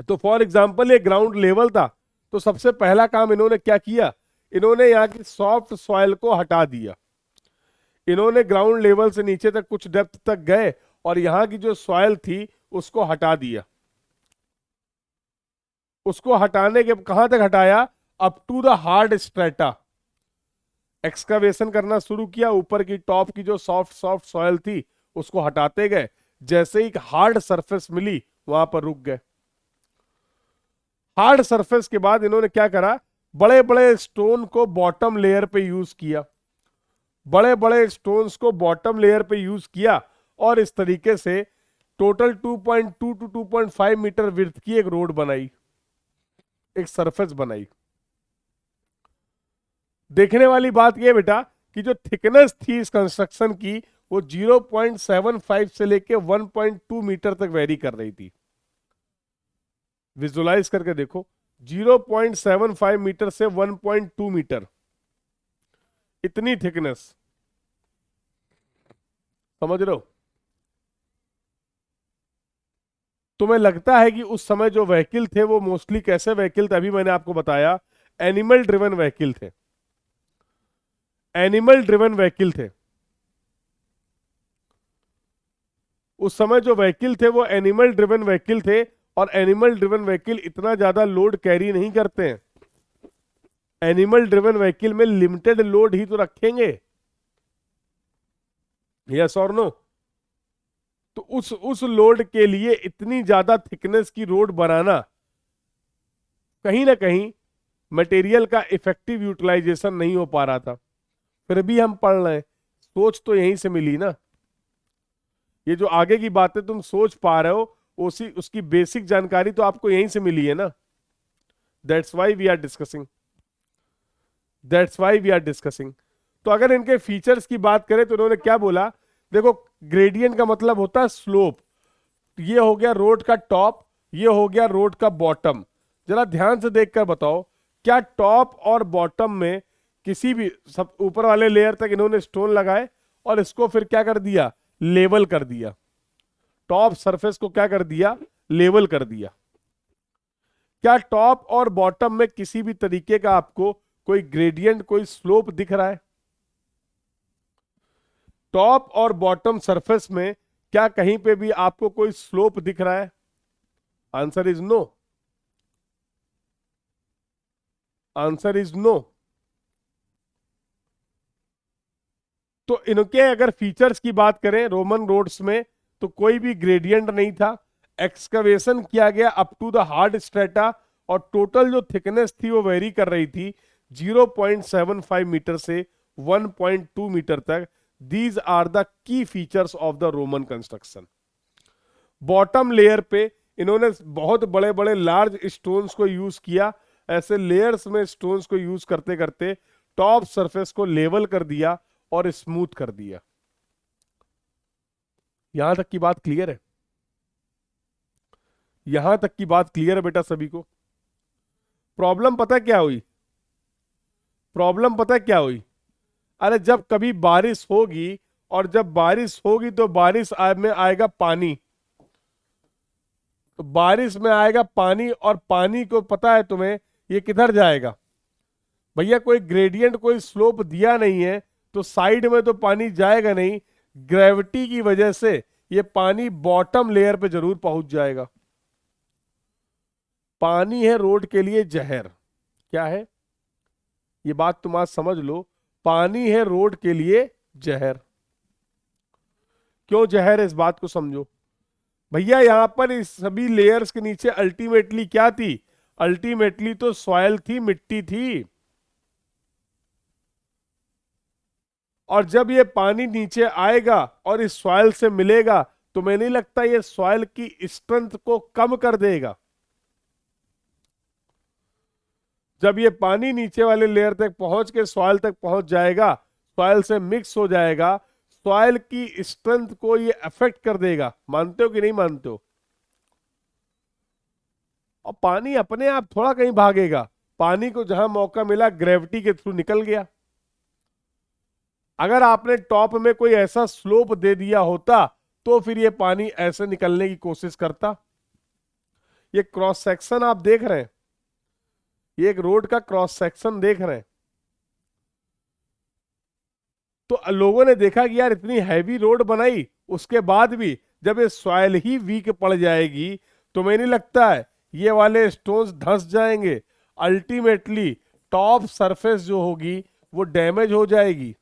तो फॉर एग्जाम्पल ये ग्राउंड लेवल था, तो सबसे पहला काम इन्होंने क्या किया, इन्होंने यहाँ की सॉफ्ट सॉइल को हटा दिया। इन्होंने ग्राउंड लेवल से नीचे तक कुछ डेप्थ तक गए और यहाँ की जो सॉइल थी उसको हटा दिया। उसको हटाने के कहां तक हटाया? Up to the hard strata. Excavation करना शुरू किया, ऊपर की टॉप की जो सॉफ्ट सॉफ्ट सॉइल थी उसको हटाते गए। जैसे ही हार्ड सरफेस मिली वहां पर रुक गए। हार्ड सरफेस के बाद इन्होंने क्या करा, बड़े बड़े स्टोन को बॉटम लेयर पे यूज किया, बड़े बड़े स्टोन्स को बॉटम लेयर पे यूज किया और इस तरीके से टोटल 2.2 टू 2.5 मीटर विड्थ की एक रोड बनाई, एक सरफेस बनाई। देखने वाली बात यह बेटा कि जो थिकनेस थी इस कंस्ट्रक्शन की वो 0.75 से लेके 1.2 मीटर तक वेरी कर रही थी। विजुलाइज करके देखो, 0.75 मीटर से 1.2 मीटर, इतनी थिकनेस, समझ रहे हो? तुम्हें लगता है कि उस समय जो व्हीकल थे वो मोस्टली कैसे व्हीकल थे? अभी मैंने आपको बताया एनिमल ड्रिवन व्हीकल थे, एनिमल ड्रिवन व्हीकल थे। उस समय जो व्हीकल थे वो एनिमल ड्रिवन व्हीकल थे, और एनिमल ड्रिवन व्हीकल इतना ज्यादा लोड कैरी नहीं करते हैं। एनिमल ड्रिवन व्हीकल में लिमिटेड लोड ही तो रखेंगे, यस और नो? तो उस लोड के लिए इतनी ज्यादा थिकनेस की रोड बनाना कहीं ना कहीं मटेरियल का इफेक्टिव यूटिलाइजेशन नहीं हो पा रहा था। फिर भी हम पढ़ रहे हैं, सोच तो यहीं से मिली ना। ये जो आगे की बातें तुम सोच पा रहे हो, उसी उसकी बेसिक जानकारी तो आपको यहीं से मिली है ना। That's why we are discussing, that's why we are discussing. तो अगर इनके फीचर्स की बात करें तो उन्होंने क्या बोला, देखो ग्रेडियंट का मतलब होता है स्लोप। ये हो गया रोड का टॉप, ये हो गया रोड का बॉटम। जरा ध्यान से देखकर बताओ, क्या टॉप और बॉटम में किसी भी सब ऊपर वाले लेयर तक इन्होंने स्टोन लगाए और इसको फिर क्या कर दिया, लेवल कर दिया। टॉप सरफेस को क्या कर दिया, लेवल कर दिया। क्या टॉप और बॉटम में किसी भी तरीके का आपको कोई ग्रेडियंट, कोई स्लोप दिख रहा है? टॉप और बॉटम सरफेस में क्या कहीं पे भी आपको कोई स्लोप दिख रहा है? Answer is no, answer is no. तो इनके अगर फीचर्स की बात करें रोमन रोड्स में, तो कोई भी ग्रेडियंट नहीं था। एक्सकवेशन किया गया up to the hard strata, और टोटल जो थिकनेस थी वो वेरी कर रही थी 0.75 मीटर से 1.2 मीटर तक। These are the key features of the Roman construction. Bottom layer पे इन्होंने बहुत बड़े बड़े लार्ज स्टोन्स को यूज किया। ऐसे लेयर्स में स्टोन्स को यूज करते करते टॉप सरफेस को लेवल कर दिया और स्मूथ कर दिया। यहां तक की बात क्लियर है? यहां तक की बात क्लियर है बेटा सभी को? प्रॉब्लम पता क्या हुई, प्रॉब्लम पता क्या हुई? अरे जब कभी बारिश होगी, और जब बारिश होगी तो में आएगा पानी। तो बारिश में आएगा पानी, और पानी को पता है तुम्हें ये किधर जाएगा? भैया कोई ग्रेडियंट, कोई स्लोप दिया नहीं है, तो साइड में तो पानी जाएगा नहीं। ग्रेविटी की वजह से ये पानी बॉटम लेयर पे जरूर पहुंच जाएगा। पानी है रोड के लिए जहर। क्या है? ये बात तुम आज समझ लो, पानी है रोड के लिए जहर। क्यों जहर है इस बात को समझो। भैया यहां पर इस सभी लेयर्स के नीचे अल्टीमेटली क्या थी? अल्टीमेटली तो सॉइल थी, मिट्टी थी। और जब ये पानी नीचे आएगा और इस सॉइल से मिलेगा, तो मैं नहीं लगता ये सॉइल की स्ट्रेंथ को कम कर देगा। जब ये पानी नीचे वाले लेयर तक पहुंच के सॉइल तक पहुंच जाएगा, सॉइल से मिक्स हो जाएगा, सॉइल की स्ट्रेंथ को ये अफेक्ट कर देगा। मानते हो कि नहीं मानते हो? और पानी अपने आप थोड़ा कहीं भागेगा। पानी को जहां मौका मिला ग्रेविटी के थ्रू निकल गया। अगर आपने टॉप में कोई ऐसा स्लोप दे दिया होता, तो फिर ये पानी ऐसे निकलने की कोशिश करता। ये क्रॉस सेक्शन आप देख रहे हैं, ये एक रोड का क्रॉस सेक्शन देख रहे हैं। तो लोगों ने देखा कि यार इतनी हैवी रोड बनाई, उसके बाद भी जब ये सॉइल ही वीक पड़ जाएगी, तो मैं नहीं लगता है ये वाले स्टोन्स धंस जाएंगे। अल्टीमेटली टॉप सरफेस जो होगी वो डैमेज हो जाएगी।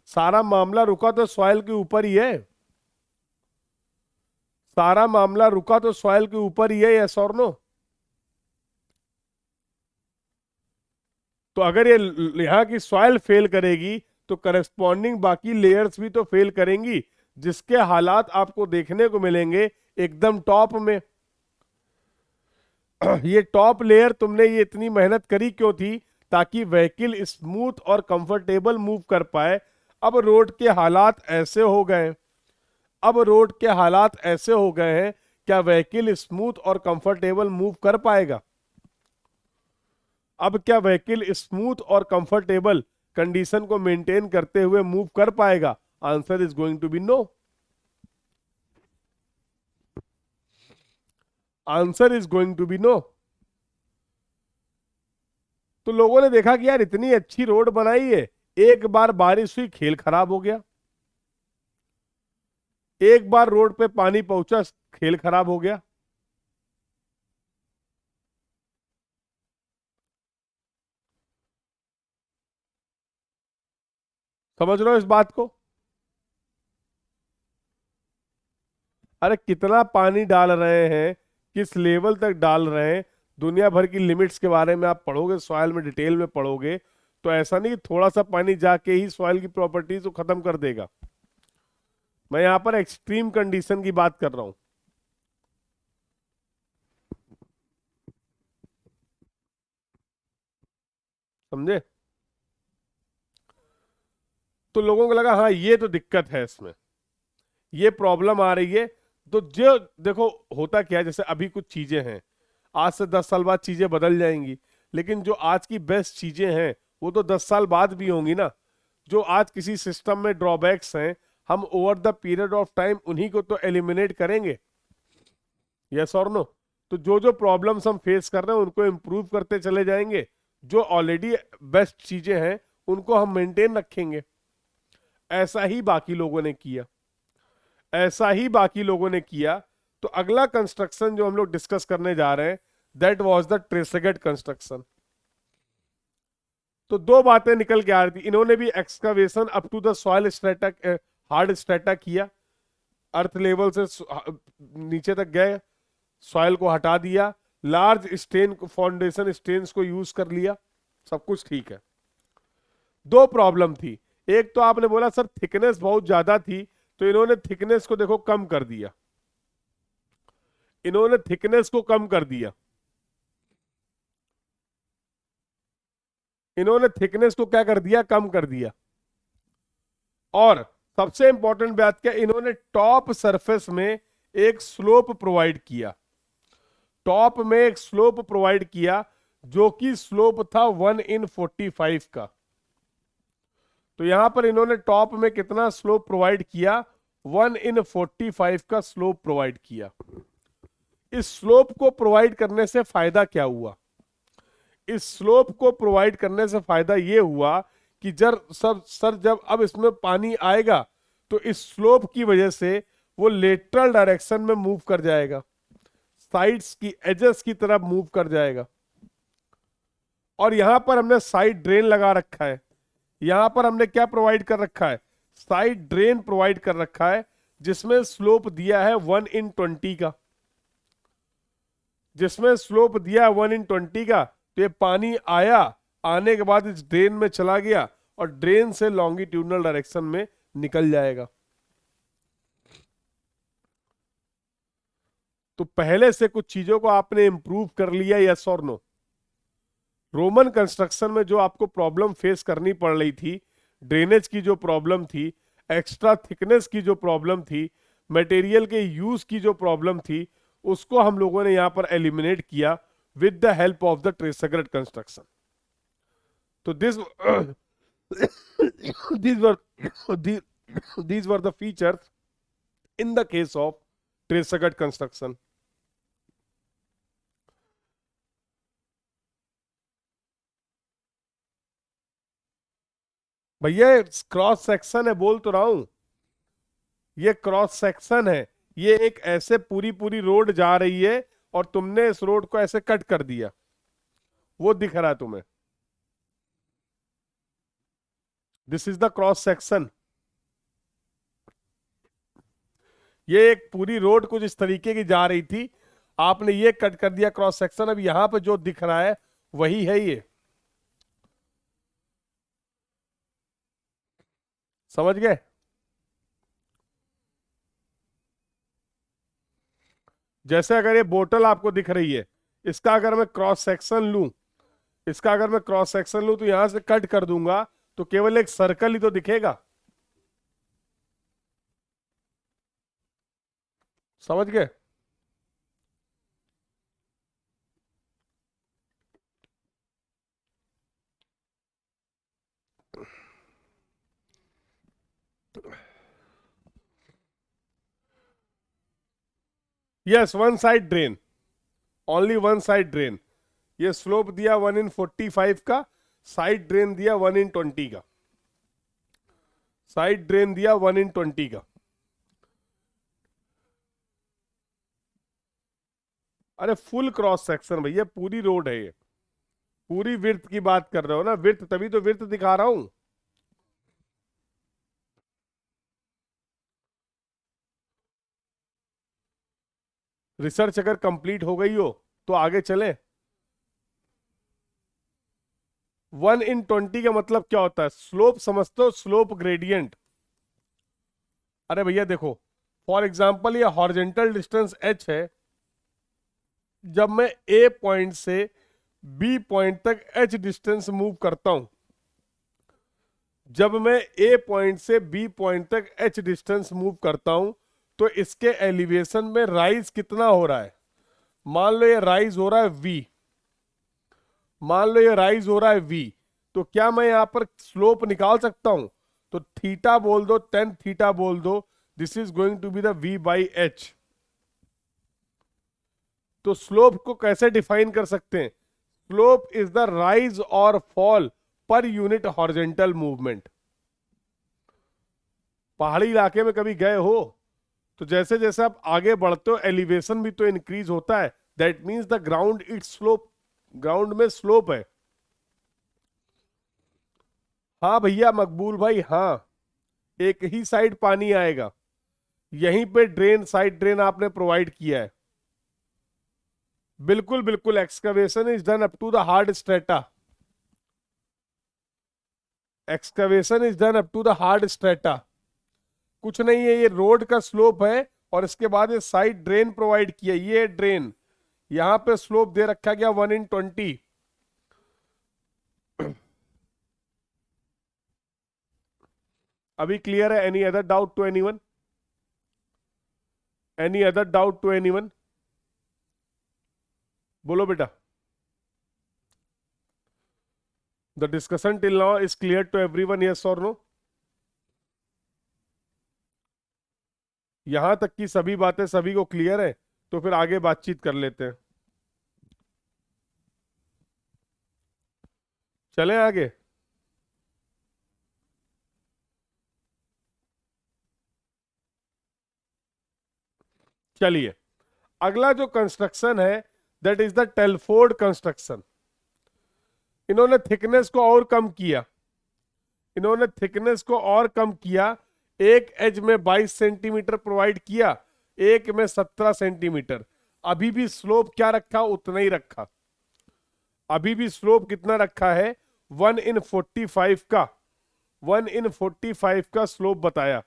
सारा मामला रुका तो सॉइल के ऊपर ही है, सारा मामला रुका तो सॉइल के ऊपर ही है। यस और नो? तो अगर ये यहां की सॉइल फेल करेगी, तो करस्पॉन्डिंग बाकी लेयर्स भी तो फेल करेंगी, जिसके हालात आपको देखने को मिलेंगे एकदम टॉप में। ये टॉप लेयर तुमने ये इतनी मेहनत करी क्यों थी? ताकि व्हीकल स्मूथ और कंफर्टेबल मूव कर पाए। अब रोड के हालात ऐसे हो गए, अब रोड के हालात ऐसे हो गए हैं, क्या व्हीकल स्मूथ और कंफर्टेबल मूव कर पाएगा? अब क्या व्हीकल स्मूथ और कंफर्टेबल कंडीशन को मेंटेन करते हुए मूव कर पाएगा? Answer is going to be no, answer is going to be no. तो लोगों ने देखा कि यार इतनी अच्छी रोड बनाई है, एक बार बारिश हुई खेल खराब हो गया। एक बार रोड पे पानी पहुंचा, खेल खराब हो गया। समझ रहे हो इस बात को? अरे कितना पानी डाल रहे हैं, किस लेवल तक डाल रहे हैं, दुनिया भर की लिमिट्स के बारे में आप पढ़ोगे, सॉइल में डिटेल में पढ़ोगे, तो ऐसा नहीं कि थोड़ा सा पानी जाके ही सॉइल की प्रॉपर्टीज को खत्म कर देगा। मैं यहां पर एक्सट्रीम कंडीशन की बात कर रहा हूं। समझे? तो लोगों को लगा हाँ ये तो दिक्कत है, इसमें ये प्रॉब्लम आ रही है। तो जो देखो होता क्या है, जैसे अभी कुछ चीजें हैं, आज से 10 साल बाद चीजें बदल जाएंगी, लेकिन जो आज की बेस्ट चीजें हैं वो तो 10 साल बाद भी होंगी ना। जो आज किसी सिस्टम में ड्रॉबैक्स हैं, हम over the period of time उन्हीं को तो एलिमिनेट करेंगे। यस और नो? तो जो जो प्रॉब्लम्स हम फेस कर रहे हैं उनको इम्प्रूव करते चले जाएंगे, जो ऑलरेडी बेस्ट चीजें हैं उनको हम मेंटेन रखेंगे। ऐसा ही बाकी लोगों ने किया, ऐसा ही बाकी लोगों ने किया। तो अगला कंस्ट्रक्शन जो हम लोग डिस्कस करने जा रहे हैं, that was the Tresaguet construction. तो दो बातें निकल के आ रही थी, इन्होंने भी excavation up to the soil strata, hard strata किया, अर्थ लेवल से नीचे तक गए, सॉइल को हटा दिया, लार्ज स्टेन फाउंडेशन स्टेन्स को यूज कर लिया, सब कुछ ठीक है। दो प्रॉब्लम थी। एक तो आपने बोला सर थिकनेस बहुत ज्यादा थी, तो इन्होंने थिकनेस को देखो कम कर दिया, इन्होंने थिकनेस को कम कर दिया, इन्होंने थिकनेस को क्या कर दिया, कम कर दिया। और सबसे इंपॉर्टेंट बात क्या, इन्होंने टॉप सरफेस में एक स्लोप प्रोवाइड किया, टॉप में एक स्लोप प्रोवाइड किया, जो कि स्लोप था 1/45 का। तो यहां पर इन्होंने टॉप में कितना स्लोप प्रोवाइड किया, 1/45 का स्लोप प्रोवाइड किया। इस स्लोप को प्रोवाइड करने से फायदा क्या हुआ? इस स्लोप को प्रोवाइड करने से फायदा यह हुआ कि सर जब अब इसमें पानी आएगा तो इस स्लोप की वजह से वो लेटरल डायरेक्शन में मूव कर जाएगा, साइड्स की एजेस की तरफ मूव कर जाएगा। और यहां पर हमने साइड ड्रेन लगा रखा है, यहां पर हमने क्या प्रोवाइड कर रखा है, साइड ड्रेन प्रोवाइड कर रखा है, जिसमें स्लोप दिया है 1/20 का, जिसमें स्लोप दिया है 1/20 का। तो ये पानी आया, आने के बाद इस ड्रेन में चला गया और ड्रेन से लॉन्गिट्यूडनल डायरेक्शन में निकल जाएगा। तो पहले से कुछ चीजों को आपने इंप्रूव कर लिया, यस और नो? रोमन कंस्ट्रक्शन में जो आपको प्रॉब्लम फेस करनी पड़ रही थी, ड्रेनेज की जो प्रॉब्लम थी, एक्स्ट्रा थिकनेस की जो प्रॉब्लम थी, मटेरियल के यूज की जो प्रॉब्लम थी, उसको हम लोगों ने यहां पर एलिमिनेट किया with the help of the Tresaguet construction. तो this these were these, these were the features in the case of Tresaguet construction. भैया क्रॉस सेक्शन है, बोल तो रहा हूं, ये क्रॉस सेक्शन है। ये एक ऐसे पूरी पूरी रोड जा रही है और तुमने इस रोड को ऐसे कट कर दिया, वो दिख रहा है तुम्हें, this is the cross section. ये एक पूरी रोड कुछ इस तरीके की जा रही थी, आपने ये कट कर दिया क्रॉस सेक्शन। अब यहां पे जो दिख रहा है वही है ये, समझ गए? जैसे अगर ये बोतल आपको दिख रही है, इसका अगर मैं क्रॉस सेक्शन लूं, इसका अगर मैं क्रॉस सेक्शन लूं तो यहां से कट कर दूंगा तो केवल एक सर्कल ही तो दिखेगा, समझ गए? Yes, one side drain, only one side drain. ये स्लोप दिया 1/45 का, साइड ड्रेन दिया 1/20 का, साइड ड्रेन दिया 1/20 का। अरे फुल क्रॉस सेक्शन भैया, पूरी रोड है ये, पूरी विड्थ की बात कर रहे हो ना, विड्थ, तभी तो विड्थ दिखा रहा हूं। रिसर्च अगर कंप्लीट हो गई हो तो आगे चले। 1/20 का मतलब क्या होता है? स्लोप समझते हो? Slope gradient. अरे भैया देखो, फॉर एग्जाम्पल ये हॉरिजेंटल डिस्टेंस h है। जब मैं ए पॉइंट से बी पॉइंट तक h डिस्टेंस मूव करता हूं, जब मैं ए पॉइंट से बी पॉइंट तक h डिस्टेंस मूव करता हूं, तो इसके एलिवेशन में राइज कितना हो रहा है? मान लो ये राइज हो रहा है v, मान लो ये राइज हो रहा है v, तो क्या मैं यहां पर स्लोप निकाल सकता हूं? तो थीटा बोल दो, टेन थीटा बोल दो, this is going to be the v by H. तो स्लोप को कैसे डिफाइन कर सकते हैं? स्लोप इज द राइज और फॉल पर यूनिट हॉरिजेंटल मूवमेंट। पहाड़ी इलाके में कभी गए हो तो जैसे जैसे आप आगे बढ़ते हो एलिवेशन भी तो इंक्रीज होता है, that means the ground it's slope, ground में स्लोप है। हाँ भैया मकबूल भाई, हाँ, एक ही साइड पानी आएगा, यहीं पे ड्रेन, साइड ड्रेन आपने प्रोवाइड किया है। बिल्कुल बिल्कुल, excavation is done up to the hard strata, excavation is done up to the hard strata. कुछ नहीं है, ये रोड का स्लोप है और इसके बाद ये साइड ड्रेन प्रोवाइड किया, ये ड्रेन, यहां पे स्लोप दे रखा गया 1/20। अभी क्लियर है? Any other doubt to anyone? Any other doubt to anyone? बोलो बेटा। The discussion till now is clear to everyone, yes और नो? यहां तक की सभी बातें सभी को क्लियर है? तो फिर आगे बातचीत कर लेते हैं, चलें आगे। चलिए, अगला जो कंस्ट्रक्शन है that is the Telford construction. इन्होंने थिकनेस को और कम किया, इन्होंने थिकनेस को और कम किया। एक एज में 22 सेंटीमीटर प्रोवाइड किया, एक में 17 सेंटीमीटर। अभी भी स्लोप क्या रखा? उतना ही रखा। अभी भी स्लोप कितना रखा है? 1/45 का, 1/45 का स्लोप बताया।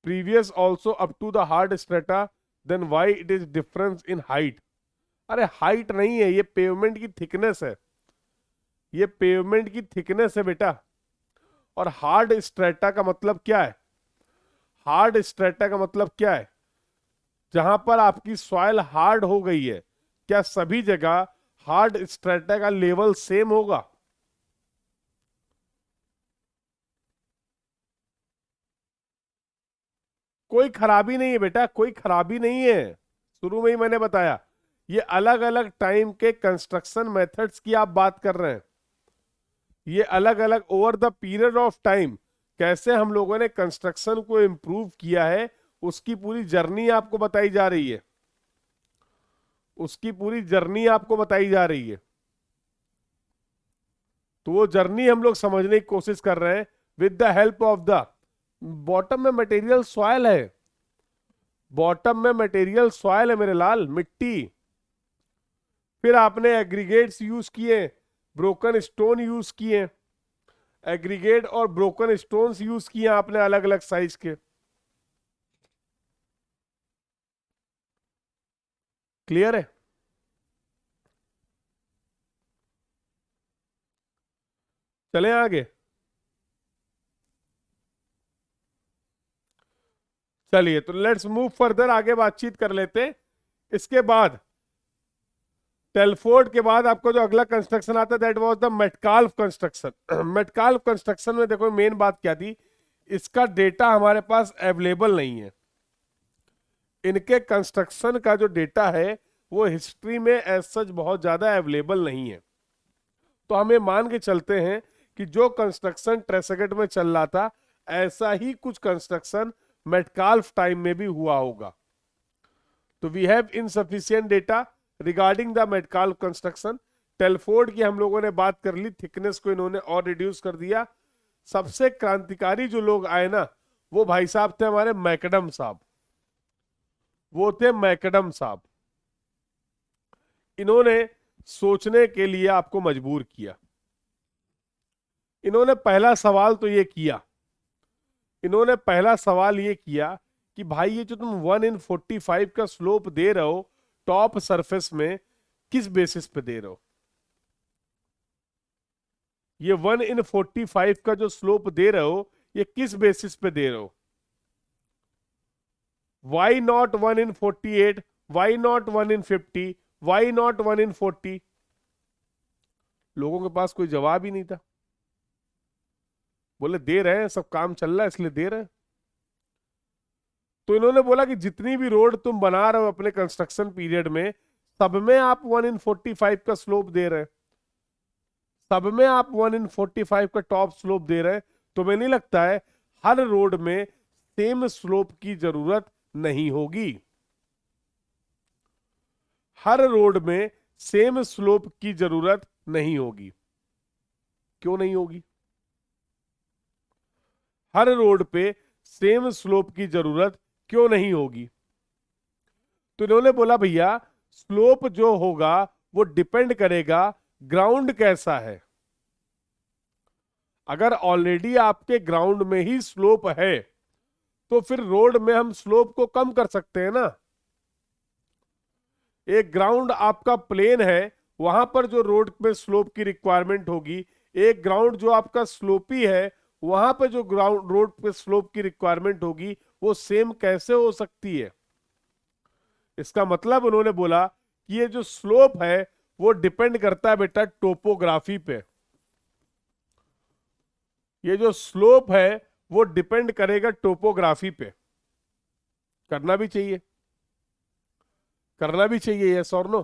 Previous also up to the hard strata, then why it is difference in height? अरे हाइट नहीं है, ये पेवमेंट की थिकनेस है, ये पेवमेंट की थिकनेस है बेटा। और हार्ड स्ट्रेटा का मतलब क्या है? हार्ड स्ट्रेटा का मतलब क्या है? जहां पर आपकी सॉइल हार्ड हो गई है, क्या सभी जगह हार्ड स्ट्रेटा का लेवल सेम होगा? कोई खराबी नहीं है बेटा, कोई खराबी नहीं है। शुरू में ही मैंने बताया, ये अलग अलग टाइम के कंस्ट्रक्शन मेथड्स की आप बात कर रहे हैं। ये अलग अलग over the period of time कैसे हम लोगों ने कंस्ट्रक्शन को इंप्रूव किया है, उसकी पूरी जर्नी आपको बताई जा रही है, उसकी पूरी जर्नी आपको बताई जा रही है। तो वो जर्नी हम लोग समझने की कोशिश कर रहे हैं with the help of the bottom में मटेरियल सॉयल है, बॉटम में मटेरियल सॉयल है मेरे लाल, मिट्टी। फिर आपने एग्रीगेट्स यूज किए, ब्रोकन स्टोन यूज किए, एग्रीगेट और ब्रोकन स्टोन्स यूज किए आपने अलग अलग साइज के। क्लियर है? चलें आगे। चलिए तो लेट्स मूव फर्दर, आगे बातचीत कर लेते हैं। इसके बाद टेलफोर्ड के बाद आपको जो अगला कंस्ट्रक्शन आता है that was the Metcalf construction. Metcalf construction में देखो मेन बात क्या थी, इसका डेटा हमारे पास अवेलेबल नहीं है। इनके कंस्ट्रक्शन का जो डेटा है वो हिस्ट्री में एज सच बहुत ज्यादा अवेलेबल नहीं है। तो हमें मान के चलते हैं कि जो कंस्ट्रक्शन ट्रेसेगेट में चल रहा था ऐसा ही कुछ कंस्ट्रक्शन मेटकाल्फ टाइम में भी हुआ होगा। तो we have insufficient data regarding the Metcalf construction. Telford की हम लोगों ने बात कर ली, थिकनेस को इन्होंने और रिड्यूस कर दिया। सबसे क्रांतिकारी जो लोग आए ना, वो भाई साहब थे हमारे मैकडम साहब। वो थे मैकडम साहब। इन्होंने सोचने के लिए आपको मजबूर किया। इन्होंने पहला सवाल तो ये किया, इन्होंने पहला सवाल ये किया कि भाई ये जो तुम 1/45 का स्लोप दे रहे हो टॉप सरफेस में, किस बेसिस पे दे रहे हो? ये 1/45 का जो स्लोप दे रहे हो, ये किस बेसिस पे दे रहे हो? Why not 1/48? Why not 1/50? Why not 1/40? लोगों के पास कोई जवाब ही नहीं था। बोले दे रहे हैं, सब काम चल रहा है इसलिए दे रहे हैं। तो इन्होंने बोला कि जितनी भी रोड तुम बना रहे हो अपने कंस्ट्रक्शन पीरियड में, सब में आप 1/45 का स्लोप दे रहे हैं, सब में आप 1/45 का टॉप स्लोप दे रहे हैं। तुम्हें नहीं लगता है हर रोड में सेम स्लोप की जरूरत नहीं होगी? हर रोड में सेम स्लोप की जरूरत नहीं होगी। क्यों नहीं होगी? हर रोड पे सेम स्लोप की जरूरत क्यों नहीं होगी? तो इन्होंने बोला भैया स्लोप जो होगा वो डिपेंड करेगा ग्राउंड कैसा है। अगर ऑलरेडी आपके ग्राउंड में ही स्लोप है तो फिर रोड में हम स्लोप को कम कर सकते हैं ना। एक ग्राउंड आपका प्लेन है, वहां पर जो रोड में स्लोप की रिक्वायरमेंट होगी, एक ग्राउंड जो आपका स्लोपी है, वहां पर जो ग्राउंड रोड पे स्लोप की रिक्वायरमेंट होगी, वो सेम कैसे हो सकती है? इसका मतलब उन्होंने बोला कि ये जो स्लोप है वो डिपेंड करता है बेटा टोपोग्राफी पे। ये जो स्लोप है वो डिपेंड करेगा टोपोग्राफी पे। करना भी चाहिए, करना भी चाहिए, यस और नो।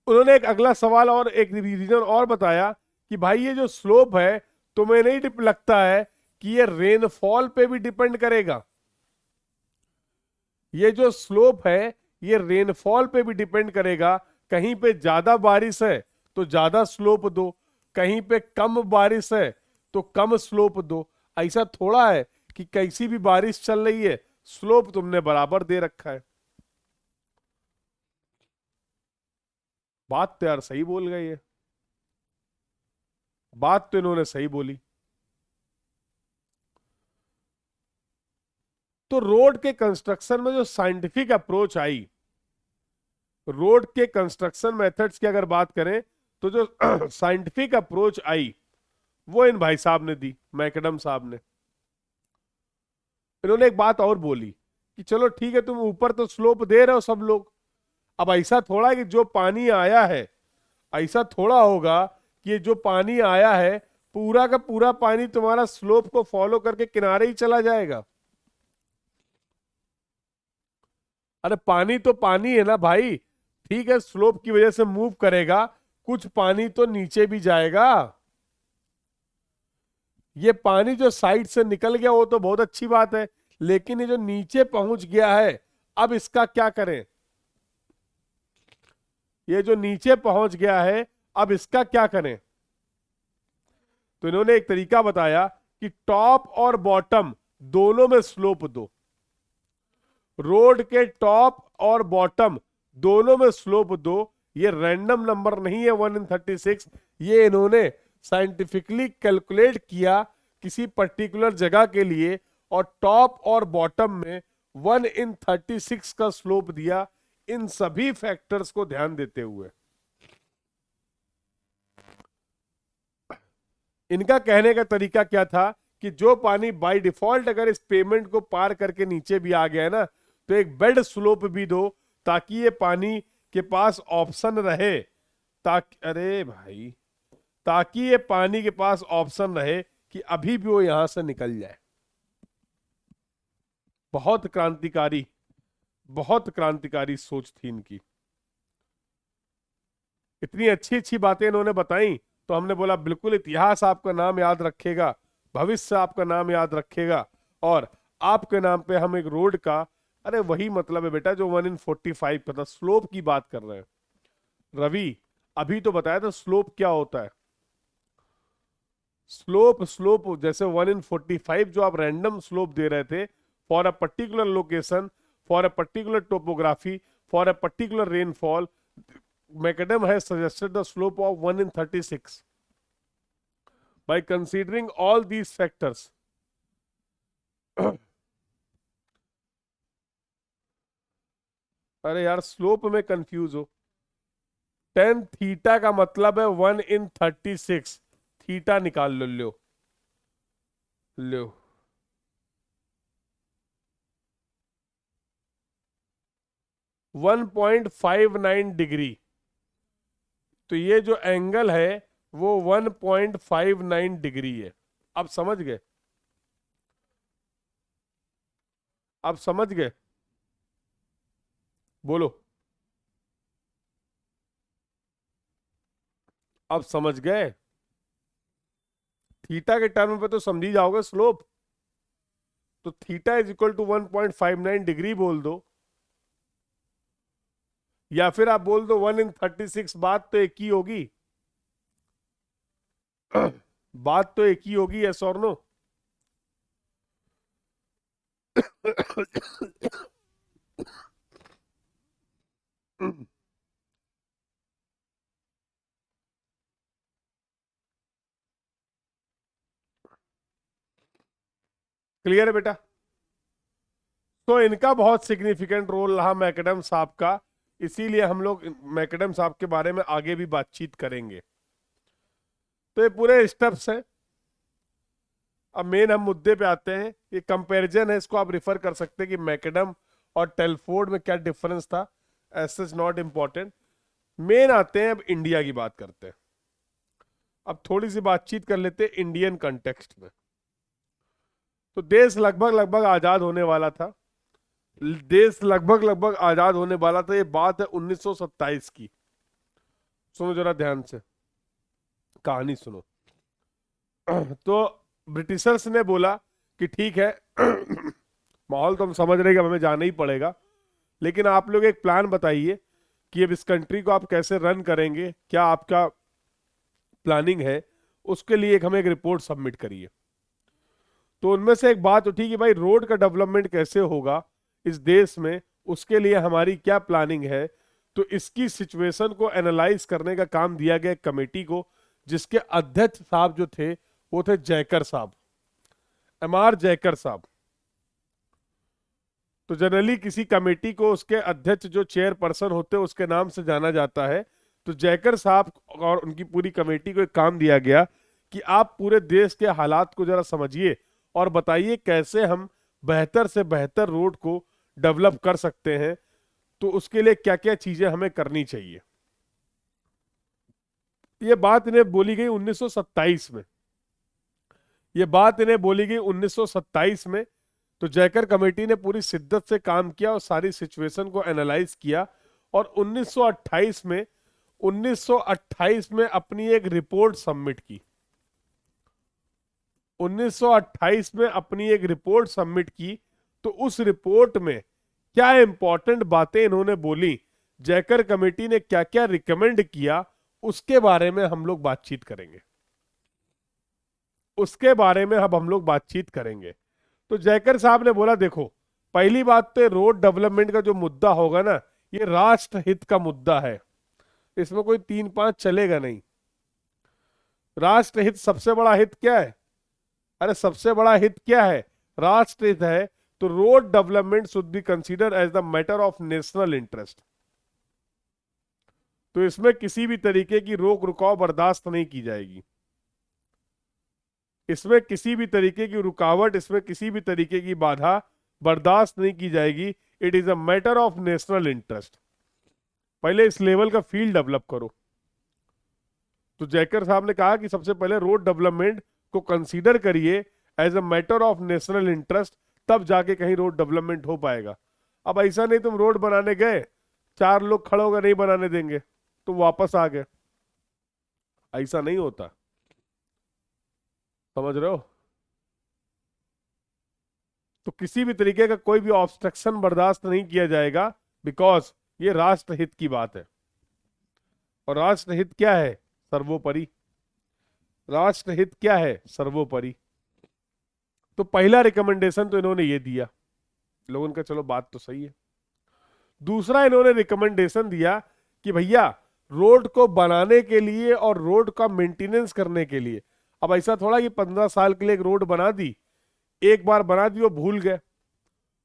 उन्होंने एक अगला सवाल और एक रीजन और बताया कि भाई ये जो स्लोप है, तुम्हें नहीं लगता है कि ये रेनफॉल पे भी डिपेंड करेगा? ये जो स्लोप है ये रेनफॉल पे भी डिपेंड करेगा। कहीं पे ज्यादा बारिश है तो ज्यादा स्लोप दो, कहीं पे कम बारिश है तो कम स्लोप दो। ऐसा थोड़ा है कि कैसी भी बारिश चल रही है स्लोप तुमने बराबर दे रखा है। बात तो यार सही बोल गए ये, बात तो इन्होंने सही बोली। तो रोड के कंस्ट्रक्शन में जो साइंटिफिक अप्रोच आई, रोड के कंस्ट्रक्शन मेथड्स की अगर बात करें तो जो साइंटिफिक अप्रोच आई वो इन भाई साहब ने दी, मैकडम साहब ने। इन्होंने एक बात और बोली कि चलो ठीक है तुम ऊपर तो स्लोप दे रहे हो सब लोग, अब ऐसा थोड़ा है कि जो पानी आया है, ऐसा थोड़ा होगा कि ये जो पानी आया है पूरा का पूरा पानी तुम्हारा स्लोप को फॉलो करके किनारे ही चला जाएगा। अरे पानी तो पानी है ना भाई, ठीक है स्लोप की वजह से मूव करेगा, कुछ पानी तो नीचे भी जाएगा। ये पानी जो साइड से निकल गया वो तो बहुत अच्छी बात है, लेकिन ये जो नीचे पहुंच गया है अब इसका क्या करें? ये जो नीचे पहुंच गया है अब इसका क्या करें? तो इन्होंने एक तरीका बताया कि टॉप और बॉटम दोनों में स्लोप दो। रोड के टॉप और बॉटम दोनों में स्लोप दो। ये रैंडम नंबर नहीं है 1/36, ये इन्होंने साइंटिफिकली कैलकुलेट किया किसी पर्टिकुलर जगह के लिए, और टॉप और बॉटम में 1/36 का स्लोप दिया, इन सभी फैक्टर्स को ध्यान देते हुए। इनका कहने का तरीका क्या था कि जो पानी बाय डिफॉल्ट अगर इस पेमेंट को पार करके नीचे भी आ गया है ना, तो एक बेड स्लोप भी दो ताकि ये पानी के पास ऑप्शन रहे, ताकि अरे भाई ताकि ये पानी के पास ऑप्शन रहे कि अभी भी वो यहां से निकल जाए। बहुत क्रांतिकारी, बहुत क्रांतिकारी सोच थी इनकी। इतनी अच्छी अच्छी बातें इन्होंने बताई तो हमने बोला बिल्कुल इतिहास आपका नाम याद रखेगा, भविष्य आपका नाम याद रखेगा, और आपके नाम पे हम एक रोड का, अरे वही मतलब है बेटा जो 1/45 का था, स्लोप की बात कर रहे हैं। रवि अभी तो बताया था स्लोप क्या होता है। स्लोप स्लोप जैसे 1/45 जो आप रैंडम स्लोप दे रहे थे for a particular location, for a particular topography, for a particular rainfall, McAdam has suggested the slope of 1/36 by considering all these factors. अरे यार स्लोप में कंफ्यूज हो। टेन थीटा का मतलब है 1/36, थीटा निकाल लो, लो लो। 1.59 डिग्री, तो ये जो एंगल है वो 1.59 डिग्री है। अब समझ गए? अब समझ गए? बोलो, अब समझ गए? थीटा के टर्म पे तो समझी जाओगे स्लोप, तो theta is equal to 1.59 degree बोल दो, या फिर आप बोल दो 1/36। बात तो एक ही होगी, बात तो एक ही होगी, यस और नो? क्लियर है बेटा? तो इनका बहुत सिग्निफिकेंट रोल रहा मैकडम साहब का, इसीलिए हम लोग मैकडम साहब के बारे में आगे भी बातचीत करेंगे। तो ये पूरे स्टेप्स हैं। अब मेन हम मुद्दे पे आते हैं। ये कंपैरिजन है, इसको आप रिफर कर सकते हैं कि मैकडम और टेलफोर्ड में क्या डिफरेंस था। As such not important. Main आते हैं, अब इंडिया की बात करते हैं। अब थोड़ी सी बातचीत कर लेते हैं इंडियन कंटेक्स्ट में। तो देश लगभग लगभग आजाद होने वाला था, देश लगभग लगभग आजाद होने वाला था। ये बात है 1927 की। सुनो जरा ध्यान से, कहानी सुनो। तो ब्रिटिशर्स ने बोला कि ठीक है, माहौल तो हम समझ रहे हैं कि हमें जाना ही पड़ेगा, लेकिन आप लोग एक प्लान बताइए कि अब इस कंट्री को आप कैसे रन करेंगे, क्या आपका प्लानिंग है। उसके लिए हमें एक रिपोर्ट सबमिट करिए। तो उनमें से एक बात उठी कि भाई रोड का डेवलपमेंट कैसे होगा इस देश में, उसके लिए हमारी क्या प्लानिंग है। तो इसकी सिचुएशन को एनालाइज करने का काम दिया गया एक कमेटी को, जिसके अध्यक्ष साहब जो थे वो थे जयकर साहब, MR जयकर साहब। तो जनरली किसी कमेटी को उसके अध्यक्ष जो चेयरपर्सन होते हैं उसके नाम से जाना जाता है। तो जयकर साहब और उनकी पूरी कमेटी को एक काम दिया गया कि आप पूरे देश के हालात को जरा समझिए और बताइए कैसे हम बेहतर से बेहतर रोड को डेवलप कर सकते हैं। तो उसके लिए क्या क्या चीजें हमें करनी चाहिए। ये बात इन्हें बोली गई 1927 में। ये बात इन्हें बोली गई 1927 में। तो जयकर कमेटी ने पूरी शिद्दत से काम किया और सारी सिचुएशन को एनालाइज किया, और 1928 में अपनी एक रिपोर्ट सबमिट की। 1928 में अपनी एक रिपोर्ट सबमिट की। तो उस रिपोर्ट में क्या इंपॉर्टेंट बातें इन्होंने बोली, जयकर कमेटी ने क्या क्या रिकमेंड किया, उसके बारे में हम लोग बातचीत करेंगे। उसके बारे में अब हम लोग बातचीत करेंगे। तो जयकर साहब ने बोला देखो, पहली बात तो रोड डेवलपमेंट का जो मुद्दा होगा ना, ये राष्ट्र हित का मुद्दा है, इसमें कोई 3-5 चलेगा नहीं। राष्ट्र हित, सबसे बड़ा हित क्या है? अरे सबसे बड़ा हित क्या है? राष्ट्र हित है। तो road development should be consider as the matter of national interest. तो इसमें किसी भी तरीके की रोक रुकाव बर्दाश्त नहीं की जाएगी, इसमें किसी भी तरीके की रुकावट, इसमें किसी भी तरीके की बाधा बर्दाश्त नहीं की जाएगी। It is a matter of national interest. पहले इस लेवल का फील्ड डेवलप करो। तो जयकर साहब ने कहा कि सबसे पहले रोड डेवलपमेंट को कंसीडर करिए as a matter of national interest, तब जाके कहीं रोड डेवलपमेंट हो पाएगा। अब ऐसा नहीं तुम रोड बनाने गए, 4 लोग खड़े होकर नहीं बनाने देंगे, तुम वापस आ गए, ऐसा नहीं होता। समझ रहे हो? तो किसी भी तरीके का कोई भी ऑब्स्ट्रक्शन बर्दाश्त नहीं किया जाएगा, बिकॉज ये राष्ट्रहित की बात है। और राष्ट्रहित क्या है? सर्वोपरि। राष्ट्रहित क्या है? सर्वोपरि। तो पहला रिकमेंडेशन तो इन्होंने ये दिया, लोगों का चलो बात तो सही है। दूसरा इन्होंने रिकमेंडेशन दिया कि भैया रोड को बनाने के लिए और रोड का मेंटेनेंस करने के लिए, अब ऐसा थोड़ा कि 15 साल के लिए एक रोड बना दी, एक बार बना दी वो भूल गए।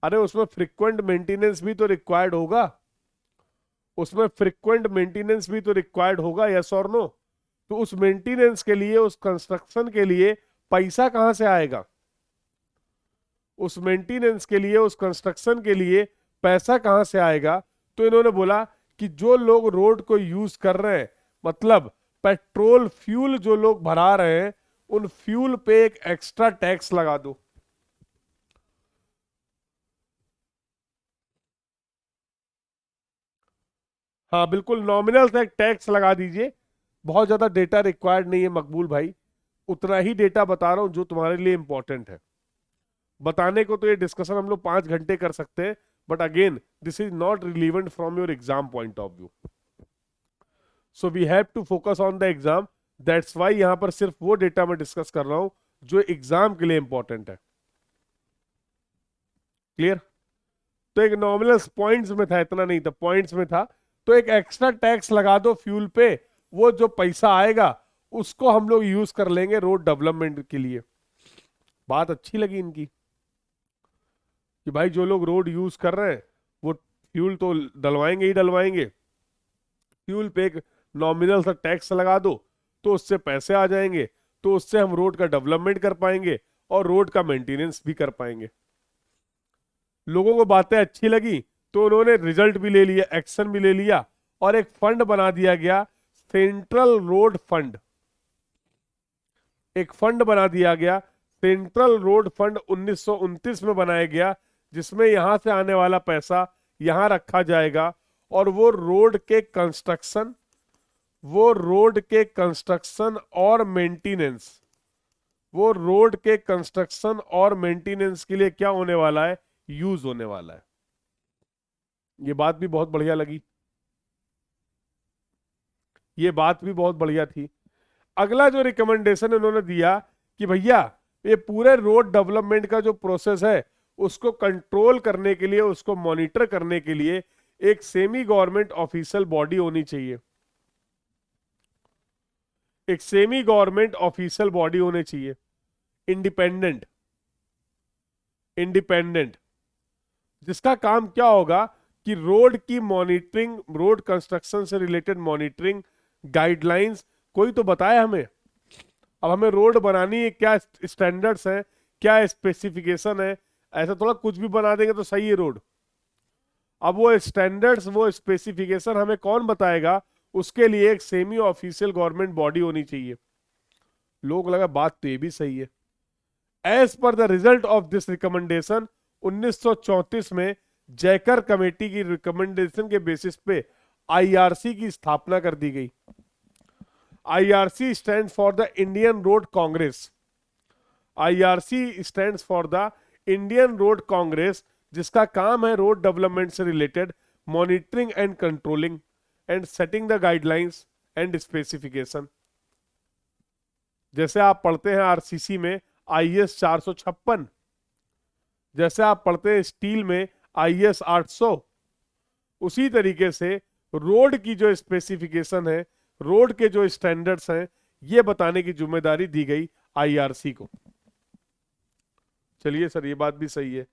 अरे उसमें फ्रिक्वेंट मेंटेनेंस भी तो रिक्वायर्ड होगा, उसमें फ्रिक्वेंट मेंटेनेंस भी तो रिक्वायर्ड होगा, यस और नो? तो उस मेंटेनेंस के लिए, उस कंस्ट्रक्शन के लिए पैसा कहां से आएगा? उस मेंटेनेंस के लिए, उस कंस्ट्रक्शन के लिए पैसा कहां से आएगा? तो इन्होंने बोला कि जो लोग रोड को यूज कर रहे हैं, मतलब पेट्रोल फ्यूल जो लोग भरा रहे हैं, उन फ्यूल पे एक एक्स्ट्रा टैक्स लगा दो। हाँ बिल्कुल, नॉमिनल से एक टैक्स लगा दीजिए। बहुत ज्यादा डेटा रिक्वायर्ड नहीं है मकबूल भाई, उतना ही डेटा बता रहा हूं जो तुम्हारे लिए इंपॉर्टेंट है। बताने को तो ये डिस्कशन हम लोग 5 घंटे कर सकते हैं, but again this is not relevant from your exam point of view, so we have to focus on the exam. That's why यहां पर सिर्फ वो डेटा मैं डिस्कस कर रहा हूं जो एग्जाम के लिए इंपॉर्टेंट है। क्लियर? तो एक नॉमिनल पॉइंट्स में था, इतना नहीं था, पॉइंट्स में था। तो एक एक्स्ट्रा टैक्स लगा दो फ्यूल पे, वो जो पैसा आएगा उसको हम लोग यूज कर लेंगे रोड डेवलपमेंट के लिए। बात अच्छी लगी इनकी कि भाई जो लोग रोड यूज कर रहे हैं वो फ्यूल तो डलवाएंगे ही डलवाएंगे, फ्यूल पे एक नॉमिनल सा टैक्स लगा दो तो उससे पैसे आ जाएंगे, तो उससे हम रोड का डेवलपमेंट कर पाएंगे और रोड का मेंटेनेंस भी कर पाएंगे। लोगों को बातें अच्छी लगी तो उन्होंने रिजल्ट भी ले लिया, एक्शन भी ले लिया, और एक फंड बना दिया गया, सेंट्रल रोड फंड। एक फंड बना दिया गया, सेंट्रल रोड फंड 1929 में बनाया गया, जिसमें यहां से आने वाला पैसा यहां रखा जाएगा और वो रोड के कंस्ट्रक्शन और मेंटेनेंस, वो रोड के कंस्ट्रक्शन और मेंटेनेंस के लिए क्या होने वाला है? यूज होने वाला है। ये बात भी बहुत बढ़िया लगी, ये बात भी बहुत बढ़िया थी। अगला जो रिकमेंडेशन इन्होंने दिया कि भैया ये पूरे रोड डेवलपमेंट का जो प्रोसेस है उसको कंट्रोल करने के लिए, उसको मॉनिटर करने के लिए एक सेमी गवर्नमेंट ऑफिशियल बॉडी होनी चाहिए, एक सेमी गवर्नमेंट ऑफिशियल बॉडी होनी चाहिए, इंडिपेंडेंट, इंडिपेंडेंट, जिसका काम क्या होगा कि रोड की मॉनिटरिंग, रोड कंस्ट्रक्शन से रिलेटेड मॉनिटरिंग, गाइडलाइंस कोई तो बताए हमें। अब हमें रोड बनानी है, क्या स्टैंडर्ड्स हैं, क्या स्पेसिफिकेशन है, ऐसा थोड़ा कुछ भी बना देंगे तो सही है रोड। अब वो स्टैंडर्ड्स, वो स्पेसिफिकेशन हमें कौन बताएगा? उसके लिए एक सेमी ऑफिशियल गवर्नमेंट बॉडी होनी चाहिए। लोग लगा बात तो ये भी सही है। As per the result of this recommendation 1934 में जयकर कमेटी की रिकमेंडेशन के बेसिस पे आईआरसी की स्थापना कर दी गई। IRC stand for the Indian Road Congress, IRC stand for the Indian Road Congress, जिसका काम है रोड डेवलपमेंट से related monitoring and controlling and setting the guidelines and specification. जैसे आप पढ़ते हैं आरसीसी में आईएस 456, जैसे आप पढ़ते हैं स्टील में आईएस 800, उसी तरीके से रोड की जो स्पेसिफिकेशन है, रोड के जो स्टैंडर्ड्स हैं, ये बताने की जिम्मेदारी दी गई आईआरसी को। चलिए सर, ये बात भी सही है।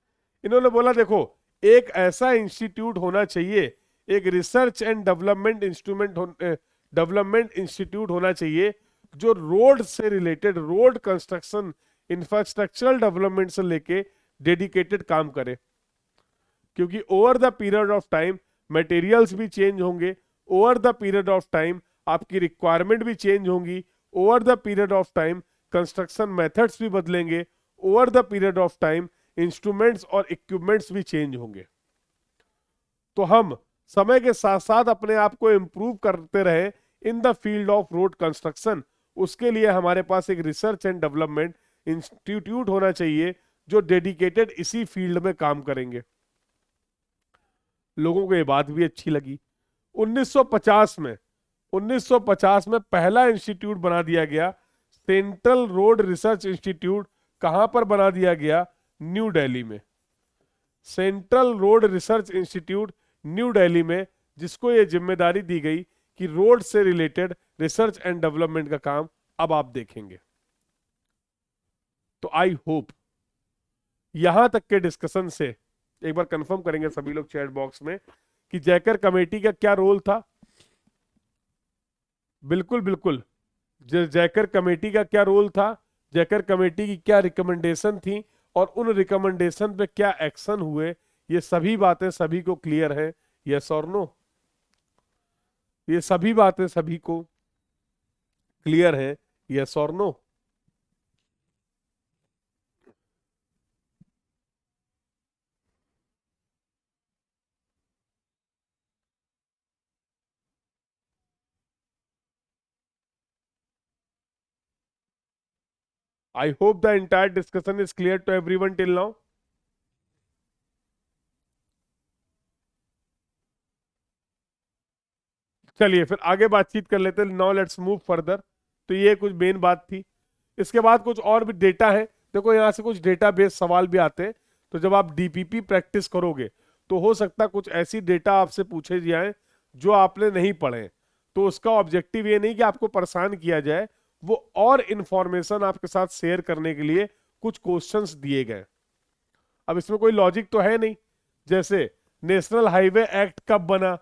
इन्होंने बोला देखो, एक ऐसा इंस्टीट्यूट होना चाहिए, एक रिसर्च एंड डेवलपमेंट इंस्टीट्यूट होना चाहिए जो रोड से related, road construction, infrastructural development से लेके डेडिकेटेड काम करे। क्योंकि over the period of time materials भी चेंज होंगे, over the period of time आपकी रिक्वायरमेंट भी चेंज होंगी, over the period of time construction methods भी बदलेंगे, over the period of time instruments और इक्विपमेंट्स भी चेंज होंगे। तो हम समय के साथ साथ अपने आप को इंप्रूव करते रहे in the field of road construction, उसके लिए हमारे पास एक रिसर्च एंड डेवलपमेंट इंस्टीट्यूट होना चाहिए जो डेडिकेटेड इसी फील्ड में काम करेंगे। लोगों को ये बात भी अच्छी लगी। 1950 में पहला इंस्टीट्यूट बना दिया गया, सेंट्रल रोड रिसर्च इंस्टीट्यूट कहां पर बना दिया गया? न्यू दिल्ली में। Central road research institute new Delhi में, जिसको ये जिम्मेदारी दी गई कि रोड से रिलेटेड रिसर्च एंड डेवलपमेंट का काम अब आप देखेंगे। तो आई होप यहां तक के डिस्कशन से एक बार कंफर्म करेंगे सभी लोग चैट बॉक्स में कि जैकर कमेटी का क्या रोल था। बिल्कुल बिल्कुल, जैकर कमेटी का क्या रोल था, जैकर कमेटी की क्या रिकमेंडेशन थी और उन रिकमेंडेशन पे क्या एक्शन हुए, ये सभी बातें सभी को क्लियर है? यस और नो? ये सभी बातें सभी को क्लियर है? यस और no? I hope the entire discussion is clear to everyone till now. चलिए फिर आगे बातचीत कर लेते हैं। Now let's move further. तो ये कुछ मेन बात थी। इसके बाद कुछ और भी डेटा है। देखो यहाँ से कुछ डेटा बेस सवाल भी आते हैं। तो जब आप डीपीपी प्रैक्टिस करोगे तो हो सकता है कुछ ऐसी डेटा आपसे पूछे जाए जो आपने नहीं पढ़े। तो उसका ऑब्जेक्टिव ये नहीं कि आपको परेशान किया जाए, वो और इंफॉर्मेशन आपके साथ शेयर करने के लिए कुछ क्वेश्चंस दिए गए। अब इसमें कोई लॉजिक तो है नहीं। जैसे नेशनल हाईवे एक्ट कब बना,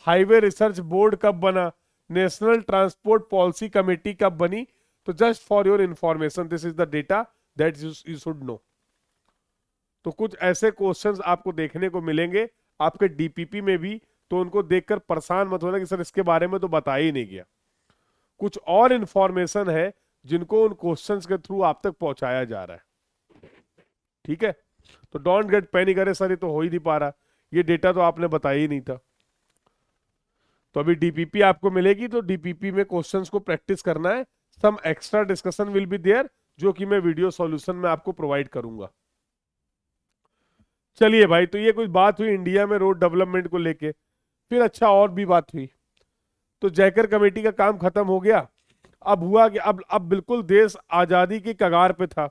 हाईवे रिसर्च बोर्ड कब बना, नेशनल ट्रांसपोर्ट पॉलिसी कमेटी कब बनी। तो just for your information this is the data that you should know. तो कुछ ऐसे क्वेश्चंस आपको देखने को मिलेंगे आपके डीपीपी में भी। तो उनको देखकर परेशान मत होना कि सर इसके बारे में तो बताया ही नहीं गया। कुछ और इंफॉर्मेशन है जिनको उन क्वेश्चंस के थ्रू आप तक पहुंचाया जा रहा है। ठीक है, तो डोंट गेट पैनिक। अरे सर ये तो हो ही नहीं पा रहा, ये डेटा तो आपने बताया ही नहीं था। तो अभी डीपीपी आपको मिलेगी, तो डीपीपी में क्वेश्चंस को प्रैक्टिस करना है। Some extra discussion will be there जो कि मैं वीडियो सॉल्यूशन में आपको प्रोवाइड करूंगा। चलिए भाई, तो ये कुछ बात हुई इंडिया में रोड डेवलपमेंट को लेके। फिर अच्छा और भी बात हुई। तो जैकर कमेटी का काम खत्म हो गया। अब हुआ कि अब बिल्कुल देश आजादी की कगार पे था।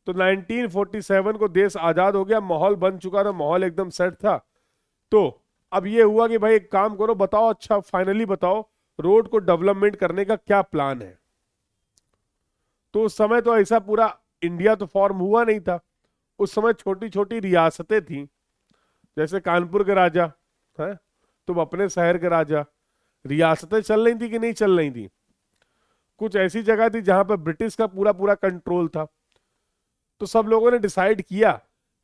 तो 1947 को देश आजाद हो गया, माहौल बन चुका था, माहौल एकदम सेट था। तो अब ये हुआ कि भाई एक काम करो, बताओ, अच्छा फाइनली बताओ रोड को डेवलपमेंट करने का क्या प्लान है। तो उस समय तो ऐसा पूरा इंडिया तो फॉर्म हुआ नहीं था। उस समय छोटी छोटी रियासतें थी। जैसे कानपुर के राजा है, तुम अपने शहर के राजा। रियासतें चल रही थी कि नहीं चल रही थी? कुछ ऐसी जगह थी जहां पर ब्रिटिश का पूरा पूरा कंट्रोल था। तो सब लोगों ने डिसाइड किया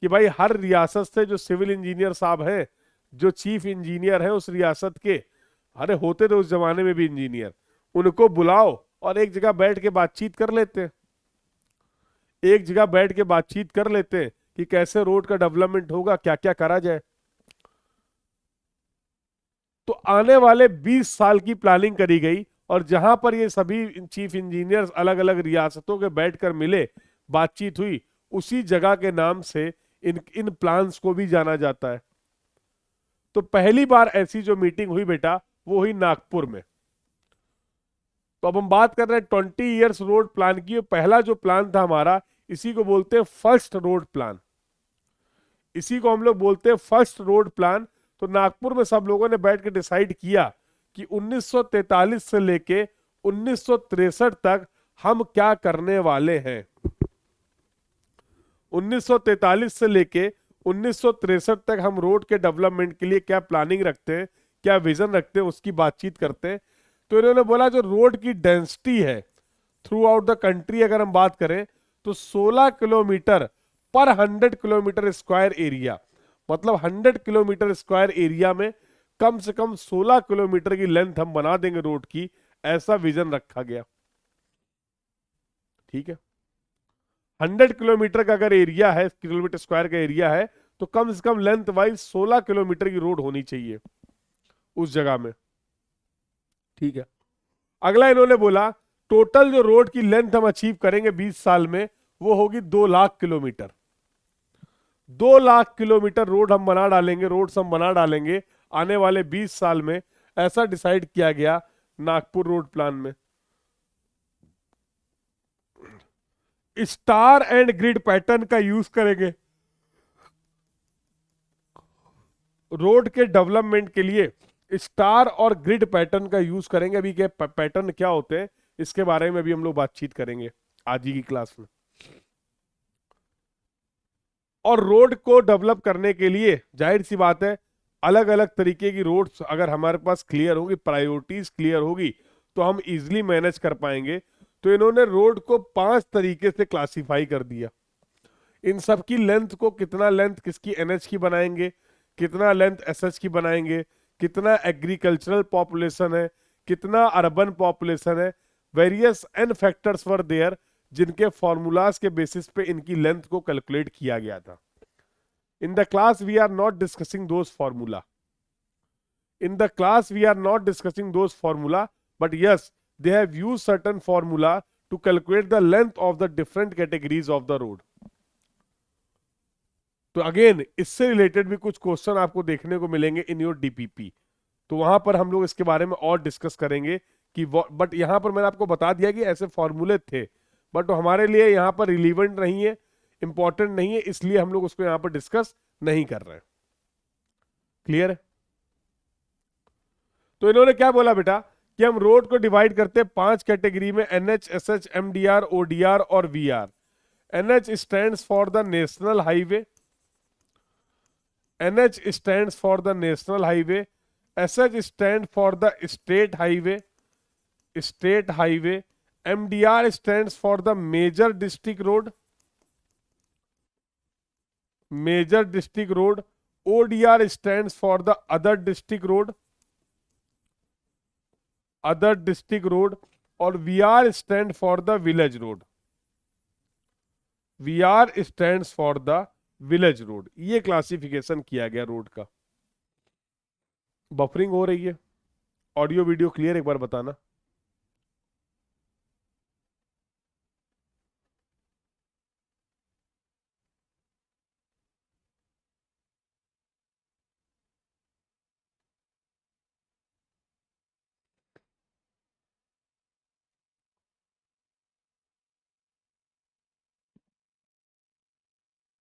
कि भाई हर रियासत से जो सिविल इंजीनियर साहब हैं, जो चीफ इंजीनियर हैं उस रियासत के, अरे होते थे उस जमाने में भी इंजीनियर, उनको बुलाओ और एक जगह बैठ के बातचीत कर लेते हैं। एक जगह बैठ के बातचीत कर लेते हैं कि कैसे रोड का डेवलपमेंट होगा, क्या क्या करा जाए। तो आने वाले 20 साल की प्लानिंग करी गई और जहां पर ये सभी चीफ इंजीनियर्स अलग अलग रियासतों के बैठकर मिले, बातचीत हुई, उसी जगह के नाम से इन इन प्लान्स को भी जाना जाता है। तो पहली बार ऐसी जो मीटिंग हुई बेटा, वो हुई नागपुर में। तो अब हम बात कर रहे हैं 20 ईयर्स रोड प्लान की। पहला जो प्लान था हमारा, इसी को बोलते हैं फर्स्ट रोड प्लान। इसी को हम लोग बोलते हैं फर्स्ट रोड प्लान। तो नागपुर में सब लोगों ने बैठ के डिसाइड किया कि 1943 से लेके 1963 तक हम क्या करने वाले हैं। 1943 से लेके 1963 तक हम रोड के डेवलपमेंट के लिए क्या प्लानिंग रखते हैं, क्या विजन रखते हैं, उसकी बातचीत करते हैं। तो इन्होंने बोला जो रोड की डेंसिटी है थ्रू आउट द कंट्री, अगर हम बात करें तो 16 किलोमीटर पर 100 किलोमीटर स्क्वायर एरिया, मतलब 100 किलोमीटर स्क्वायर एरिया में कम से कम 16 किलोमीटर की लेंथ हम बना देंगे रोड की, ऐसा विजन रखा गया। ठीक है, 100 किलोमीटर का अगर एरिया है, किलोमीटर स्क्वायर का एरिया है, तो कम से कम लेंथ वाइज 16 किलोमीटर की रोड होनी चाहिए उस जगह में। ठीक है, अगला इन्होंने बोला टोटल जो रोड की लेंथ हम अचीव करेंगे 20 साल में, वो होगी 2 lakh kilometre. 2 lakh kilometre road हम बना डालेंगे, रोड्स हम बना डालेंगे आने वाले 20 साल में, ऐसा डिसाइड किया गया नागपुर रोड प्लान में। स्टार एंड ग्रिड पैटर्न का यूज करेंगे रोड के डेवलपमेंट के लिए। स्टार और ग्रिड पैटर्न का यूज करेंगे। अभी के पैटर्न क्या होते हैं इसके बारे में भी हम लोग बातचीत करेंगे आज ही की क्लास में। और रोड को डेवलप करने के लिए जाहिर सी बात है अलग अलग तरीके की रोड्स अगर हमारे पास क्लियर होगी, प्रायोरिटीज क्लियर होगी, तो हम इजिली मैनेज कर पाएंगे। तो इन्होंने रोड को 5 तरीके से क्लासिफाई कर दिया। इन सब की लेंथ को, कितना लेंथ किसकी एनएच की बनाएंगे, कितना लेंथ एसएच की बनाएंगे, कितना एग्रीकल्चरल पॉपुलेशन है, कितना अर्बन पॉपुलेशन है, various an factors were there जिनके फॉर्मूलाज के बेसिस पे इनकी लेंथ को कैलकुलेट किया गया था। In the class we are not discussing those formula, in the class we are not discussing those formula, but yes they have used certain formula to calculate the length of the different categories of the road. तो अगेन इससे रिलेटेड भी कुछ क्वेश्चन आपको देखने को मिलेंगे इन योर डीपीपी, तो वहां पर हम लोग इसके बारे में और डिस्कस करेंगे कि बट यहां पर मैंने आपको बता दिया कि ऐसे फॉर्मूले थे, बट हमारे लिए यहां पर रिलीवेंट नहीं है, इंपॉर्टेंट नहीं है, इसलिए हम लोग उसको यहां पर डिस्कस नहीं कर रहे हैं। क्लियर है? तो इन्होंने क्या बोला बेटा कि हम रोड को डिवाइड करते हैं 5 कैटेगरी में, एनएच, एसएच, एमडीआर, ओडीआर और VR. NH stands for the national highway, NH stands for the national highway, SH stand for the state highway, MDR stands for the major district road, ODR stands for the other district road, और VR stand for the village road, village road. ये क्लासिफिकेशन किया गया रोड का। बफरिंग हो रही है? Audio video clear? एक बार बताना।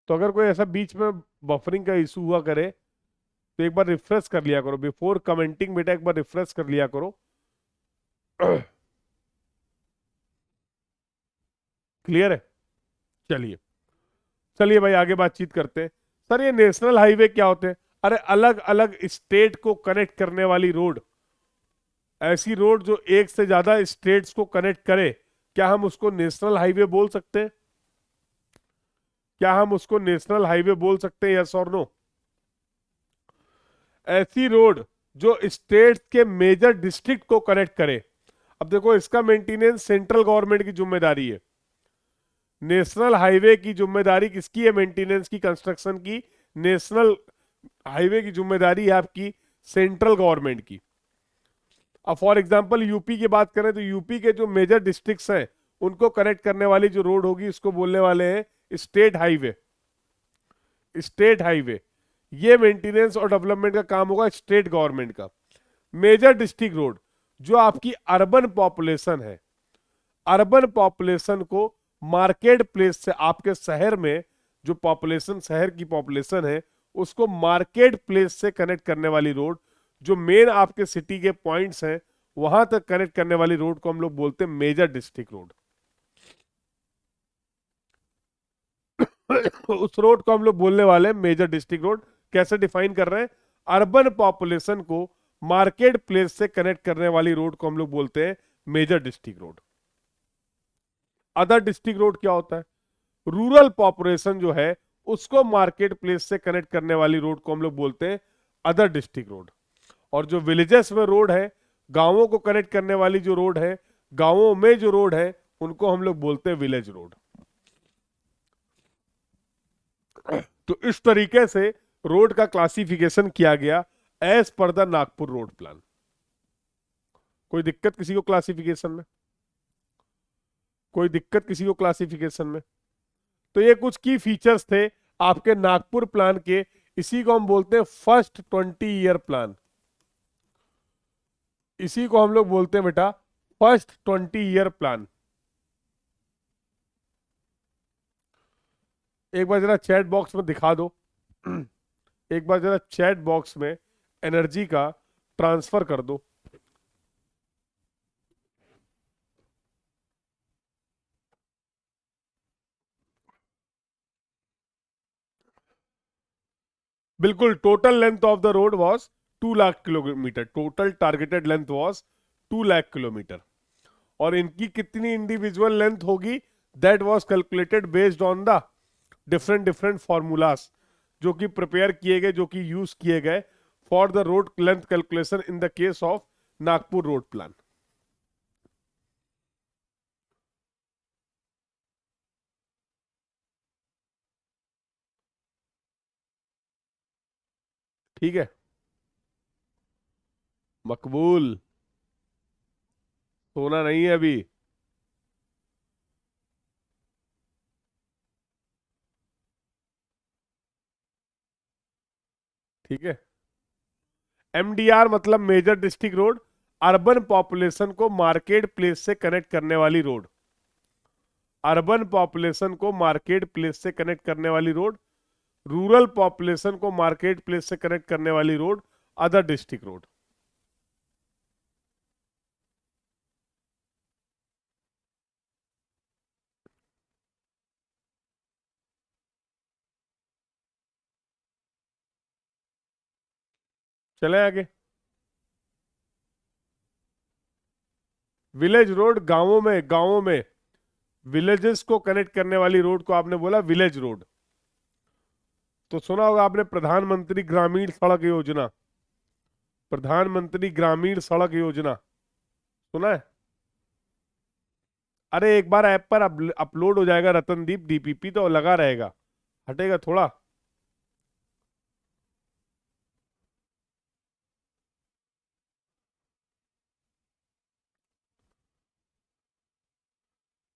तो अगर कोई ऐसा बीच में बफरिंग का इशू हुआ करे तो एक बार रिफ्रेश कर लिया करो बिफोर कमेंटिंग बेटा, एक बार रिफ्रेश कर लिया करो। क्लियर है? चलिए चलिए भाई आगे बातचीत करते हैं। सर ये नेशनल हाईवे क्या होते हैं? अरे अलग अलग स्टेट को कनेक्ट करने वाली रोड, ऐसी रोड जो एक से ज्यादा स्टेट्स को कनेक्ट करे, क्या हम उसको नेशनल हाईवे बोल सकते हैं? क्या हम उसको नेशनल हाईवे बोल सकते हैं? यस और नो? ऐसी रोड जो स्टेट के मेजर डिस्ट्रिक्ट को कनेक्ट करे। अब देखो इसका मेंटेनेंस सेंट्रल गवर्नमेंट की जिम्मेदारी है। नेशनल हाईवे की जिम्मेदारी किसकी है? मेंटेनेंस की, कंस्ट्रक्शन की। नेशनल हाईवे की जिम्मेदारी है आपकी सेंट्रल गवर्नमेंट की। अब फॉर एग्जांपल यूपी की बात करें तो यूपी के जो मेजर डिस्ट्रिक्ट्स हैं उनको कनेक्ट करने वाली जो रोड होगी उसको बोलने वाले हैं स्टेट हाईवे। स्टेट हाईवे ये मेंटेनेंस और डेवलपमेंट का काम होगा स्टेट गवर्नमेंट का। मेजर डिस्ट्रिक्ट रोड जो आपकी अर्बन पॉपुलेशन है, अर्बन पॉपुलेशन को मार्केट प्लेस से, आपके शहर में जो पॉपुलेशन, शहर की पॉपुलेशन है उसको मार्केट प्लेस से कनेक्ट करने वाली रोड, जो मेन आपके सिटी के पॉइंट्स हैं वहां तक कनेक्ट करने वाली रोड को हम लोग बोलते हैं मेजर डिस्ट्रिक्ट रोड। उस रोड को हम लोग बोलने वाले हैं मेजर डिस्ट्रिक्ट रोड। कैसे डिफाइन कर रहे हैं? अर्बन पॉपुलेशन को मार्केट प्लेस से कनेक्ट करने वाली रोड को हम लोग बोलते हैं major district road. Other district road क्या होता है? रूरल पॉपुलेशन जो है उसको मार्केट प्लेस से कनेक्ट करने वाली रोड को हम लोग बोलते हैं अदर डिस्ट्रिक्ट रोड। और जो विलेजेस में रोड है, गांवों को कनेक्ट करने वाली जो रोड है, गांवों में जो रोड है, उनको हम लोग बोलते हैं विलेज रोड। तो इस तरीके से रोड का क्लासिफिकेशन किया गया as per the Nagpur road plan. कोई दिक्कत किसी को क्लासिफिकेशन में? कोई दिक्कत किसी को क्लासिफिकेशन में? तो ये कुछ की फीचर्स थे आपके नागपुर प्लान के। इसी को हम बोलते हैं फर्स्ट 20 ईयर प्लान। इसी को हम लोग बोलते हैं बेटा फर्स्ट 20 ईयर प्लान। एक बार जरा चैट बॉक्स में दिखा दो। एक बार जरा चैट बॉक्स में एनर्जी का ट्रांसफर कर दो। बिल्कुल, total length of the road was 2 lakh kilometre, total targeted length was 2 lakh kilometre. और इनकी कितनी इंडिविजुअल लेंथ होगी, that was calculated based on the different different formulas जो कि प्रिपेयर किए गए, जो कि यूज किए गए for the road length calculation in the case of Nagpur road plan. ठीक है, मकबूल। सोना नहीं है अभी। ठीक है, एमडीआर मतलब major district road, urban population को मार्केट प्लेस से कनेक्ट करने वाली रोड। अर्बन पॉपुलेशन को मार्केट प्लेस से कनेक्ट करने वाली रोड, रूरल पॉपुलेशन को मार्केट प्लेस से कनेक्ट करने वाली रोड, अदर डिस्ट्रिक्ट रोड। चले आगे। विलेज रोड, गांवों में विलेजेस को कनेक्ट करने वाली रोड को आपने बोला विलेज रोड। तो सुना होगा आपने प्रधानमंत्री ग्रामीण सड़क योजना, प्रधानमंत्री ग्रामीण सड़क योजना सुना है? अरे एक बार ऐप पर अपलोड हो जाएगा रतनदीप डीपीपी, तो लगा रहेगा, हटेगा थोड़ा।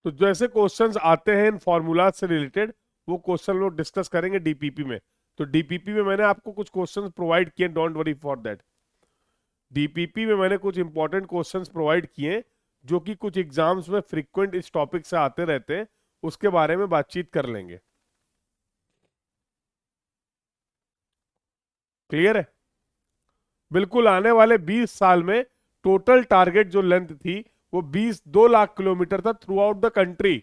तो जैसे क्वेश्चंस आते हैं इन फॉर्मूला से रिलेटेड, वो क्वेश्चन लोग डिस्कस करेंगे डीपीपी में। तो डीपीपी में मैंने आपको कुछ क्वेश्चंस प्रोवाइड किए, don't worry for that. DPP में मैंने कुछ इंपॉर्टेंट क्वेश्चंस प्रोवाइड किए जो कि कुछ एग्जाम्स में फ्रीक्वेंट इस टॉपिक से आते रहते हैं, उसके बारे में बातचीत कर लेंगे। क्लियर है? बिल्कुल, आने वाले 20 साल में टोटल टारगेट जो लेंथ थी वो 2 लाख किलोमीटर था through out the country,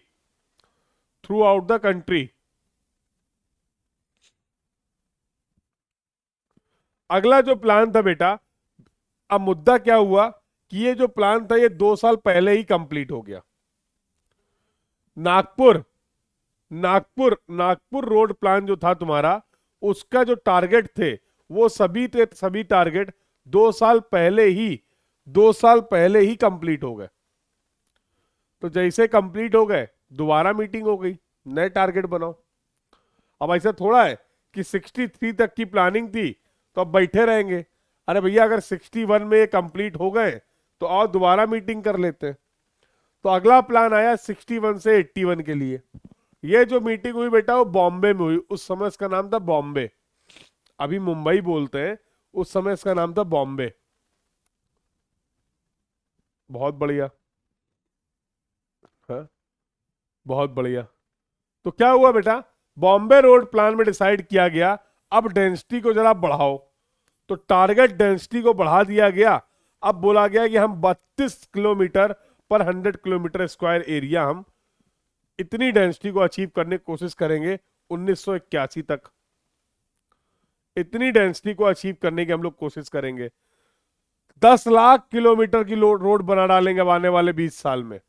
through out the country. अगला जो प्लान था बेटा, अब मुद्दा क्या हुआ कि ये जो प्लान था ये 2 साल पहले ही कंप्लीट हो गया। नागपुर नागपुर नागपुर रोड प्लान जो था तुम्हारा, उसका जो टारगेट थे वो सभी टारगेट 2 साल पहले ही 2 साल पहले ही कंप्लीट हो गए। तो जैसे कंप्लीट हो गए, दोबारा मीटिंग हो गई, नए टारगेट बनाओ। अब ऐसा थोड़ा है कि 63 तक की प्लानिंग थी तो अब बैठे रहेंगे। अरे भैया, अगर 61 में ये कंप्लीट हो गए तो और दोबारा मीटिंग कर लेते हैं। तो अगला प्लान आया 61 से 81 के लिए। ये जो मीटिंग हुई बेटा वो बॉम्बे में हुई, उस समय इसका नाम था बॉम्बे, अभी मुंबई बोलते हैं, उस समय इसका नाम था बॉम्बे। बहुत बढ़िया। हाँ, बहुत बढ़िया। तो क्या हुआ बेटा, बॉम्बे रोड प्लान में डिसाइड किया गया अब डेंसिटी को जरा बढ़ाओ। तो टारगेट डेंसिटी को बढ़ा दिया गया। अब बोला गया कि हम 32 किलोमीटर पर 100 किलोमीटर स्क्वायर एरिया, हम इतनी डेंसिटी को अचीव करने की कोशिश करेंगे 1981 तक। इतनी डेंसिटी को अचीव करने की हम लोग कोशिश करेंगे। 10 लाख किलोमीटर की रोड बना डालेंगे अब आने वाले 20 साल में।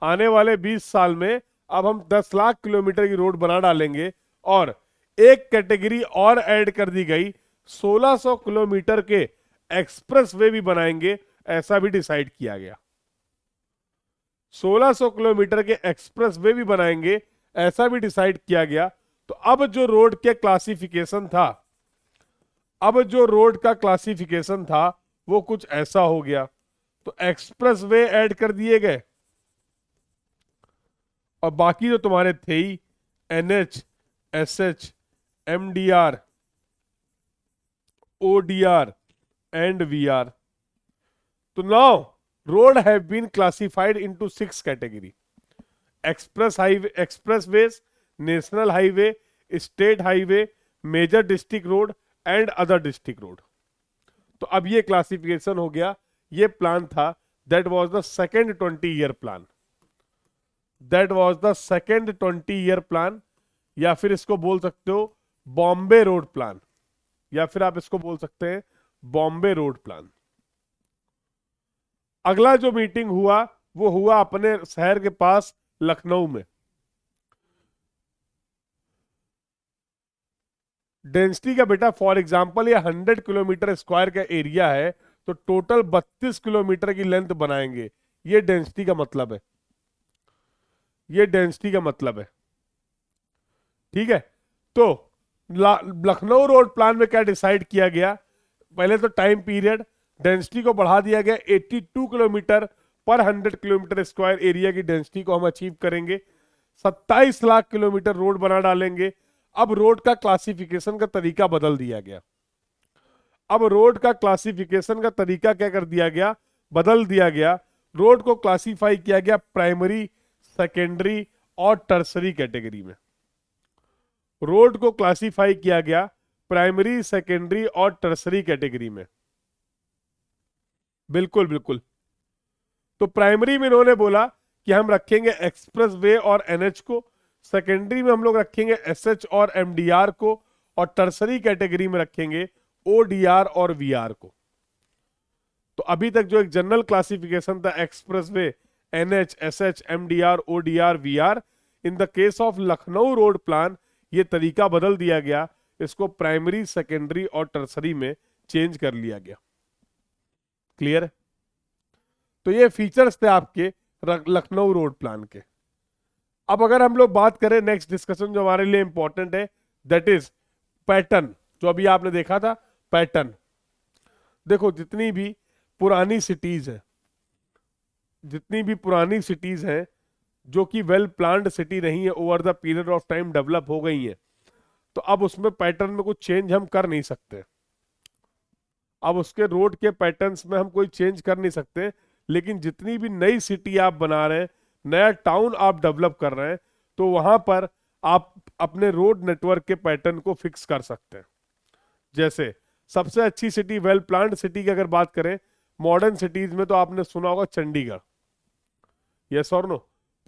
आने वाले 20 साल में अब हम 10 लाख किलोमीटर की रोड बना डालेंगे। और एक कैटेगरी और ऐड कर दी गई, 1600 किलोमीटर के एक्सप्रेस वे भी बनाएंगे, ऐसा भी डिसाइड किया गया। 1600 किलोमीटर के एक्सप्रेस वे भी बनाएंगे, ऐसा भी डिसाइड किया गया। तो अब जो रोड के क्लासिफिकेशन था, अब जो रोड का क्लासिफिकेशन था वो कुछ ऐसा हो गया। तो एक्सप्रेस वे ऐड कर दिए गए, और बाकी जो तुम्हारे थे ही NH, SH, MDR, ODR and VR. तो now road have been classified into 6 category: express highway, express ways, national highway, state highway, major district road and other district road. तो अब ये क्लासिफिकेशन हो गया, ये प्लान था, that was the second 20 year plan, that was the second 20 year plan, या फिर इसको बोल सकते हो बॉम्बे रोड प्लान, या फिर आप इसको बोल सकते हैं बॉम्बे रोड प्लान। अगला जो मीटिंग हुआ वो हुआ अपने शहर के पास लखनऊ में। डेंसिटी का बेटा फॉर एग्जांपल ये 100 किलोमीटर स्क्वायर का एरिया है, तो टोटल 32 किलोमीटर की लेंथ बनाएंगे। ये डेंसिटी का मतलब है, ये डेंसिटी का मतलब है, ठीक है। तो लखनऊ रोड प्लान में क्या डिसाइड किया गया, पहले तो टाइम पीरियड, डेंसिटी को बढ़ा दिया गया 82 किलोमीटर पर 100 किलोमीटर स्क्वायर एरिया की डेंसिटी को हम अचीव करेंगे। 27 लाख किलोमीटर रोड बना डालेंगे। अब रोड का क्लासिफिकेशन का तरीका बदल दिया गया। अब रोड का क्लासिफिकेशन का तरीका क्या कर दिया गया, बदल दिया गया। रोड को क्लासिफाई किया गया प्राइमरी, सेकेंडरी और टर्सरी कैटेगरी में। रोड को क्लासिफाई किया गया प्राइमरी, सेकेंडरी और टर्सरी कैटेगरी में। बिल्कुल बिल्कुल। तो प्राइमरी में इन्होंने बोला कि हम रखेंगे एक्सप्रेस वे और एनएच को, सेकेंडरी में हम लोग रखेंगे एसएच और एमडीआर को, और टर्सरी कैटेगरी में रखेंगे ओडीआर और वीआर को। तो अभी तक जो एक जनरल क्लासिफिकेशन था express way, NH, SH, MDR, ODR, VR, in the case of Lucknow road plan ये तरीका बदल दिया गया, इसको प्राइमरी, सेकेंडरी और टर्सरी में चेंज कर लिया गया। क्लियर है? तो ये फीचर्स थे आपके लखनऊ रोड प्लान के। अब अगर हम लोग बात करें नेक्स्ट डिस्कशन जो हमारे लिए इंपॉर्टेंट है, दैट इज पैटर्न। जो अभी आपने देखा था पैटर्न, देखो जितनी भी पुरानी सिटीज है, जितनी भी पुरानी सिटीज हैं जो कि वेल प्लान्ड सिटी नहीं है, over the period of time develop हो गई है, तो अब उसमें पैटर्न में कुछ चेंज हम कर नहीं सकते। अब उसके रोड के पैटर्न्स में हम कोई चेंज कर नहीं सकते। लेकिन जितनी भी नई सिटी आप बना रहे हैं, नया टाउन आप डेवलप कर रहे हैं, तो वहां पर आप अपने रोड नेटवर्क के पैटर्न को फिक्स कर सकते हैं। जैसे सबसे अच्छी सिटी, वेल प्लान्ड सिटी की अगर बात करें मॉडर्न सिटीज में, तो आपने सुना होगा चंडीगढ़, यस और नो।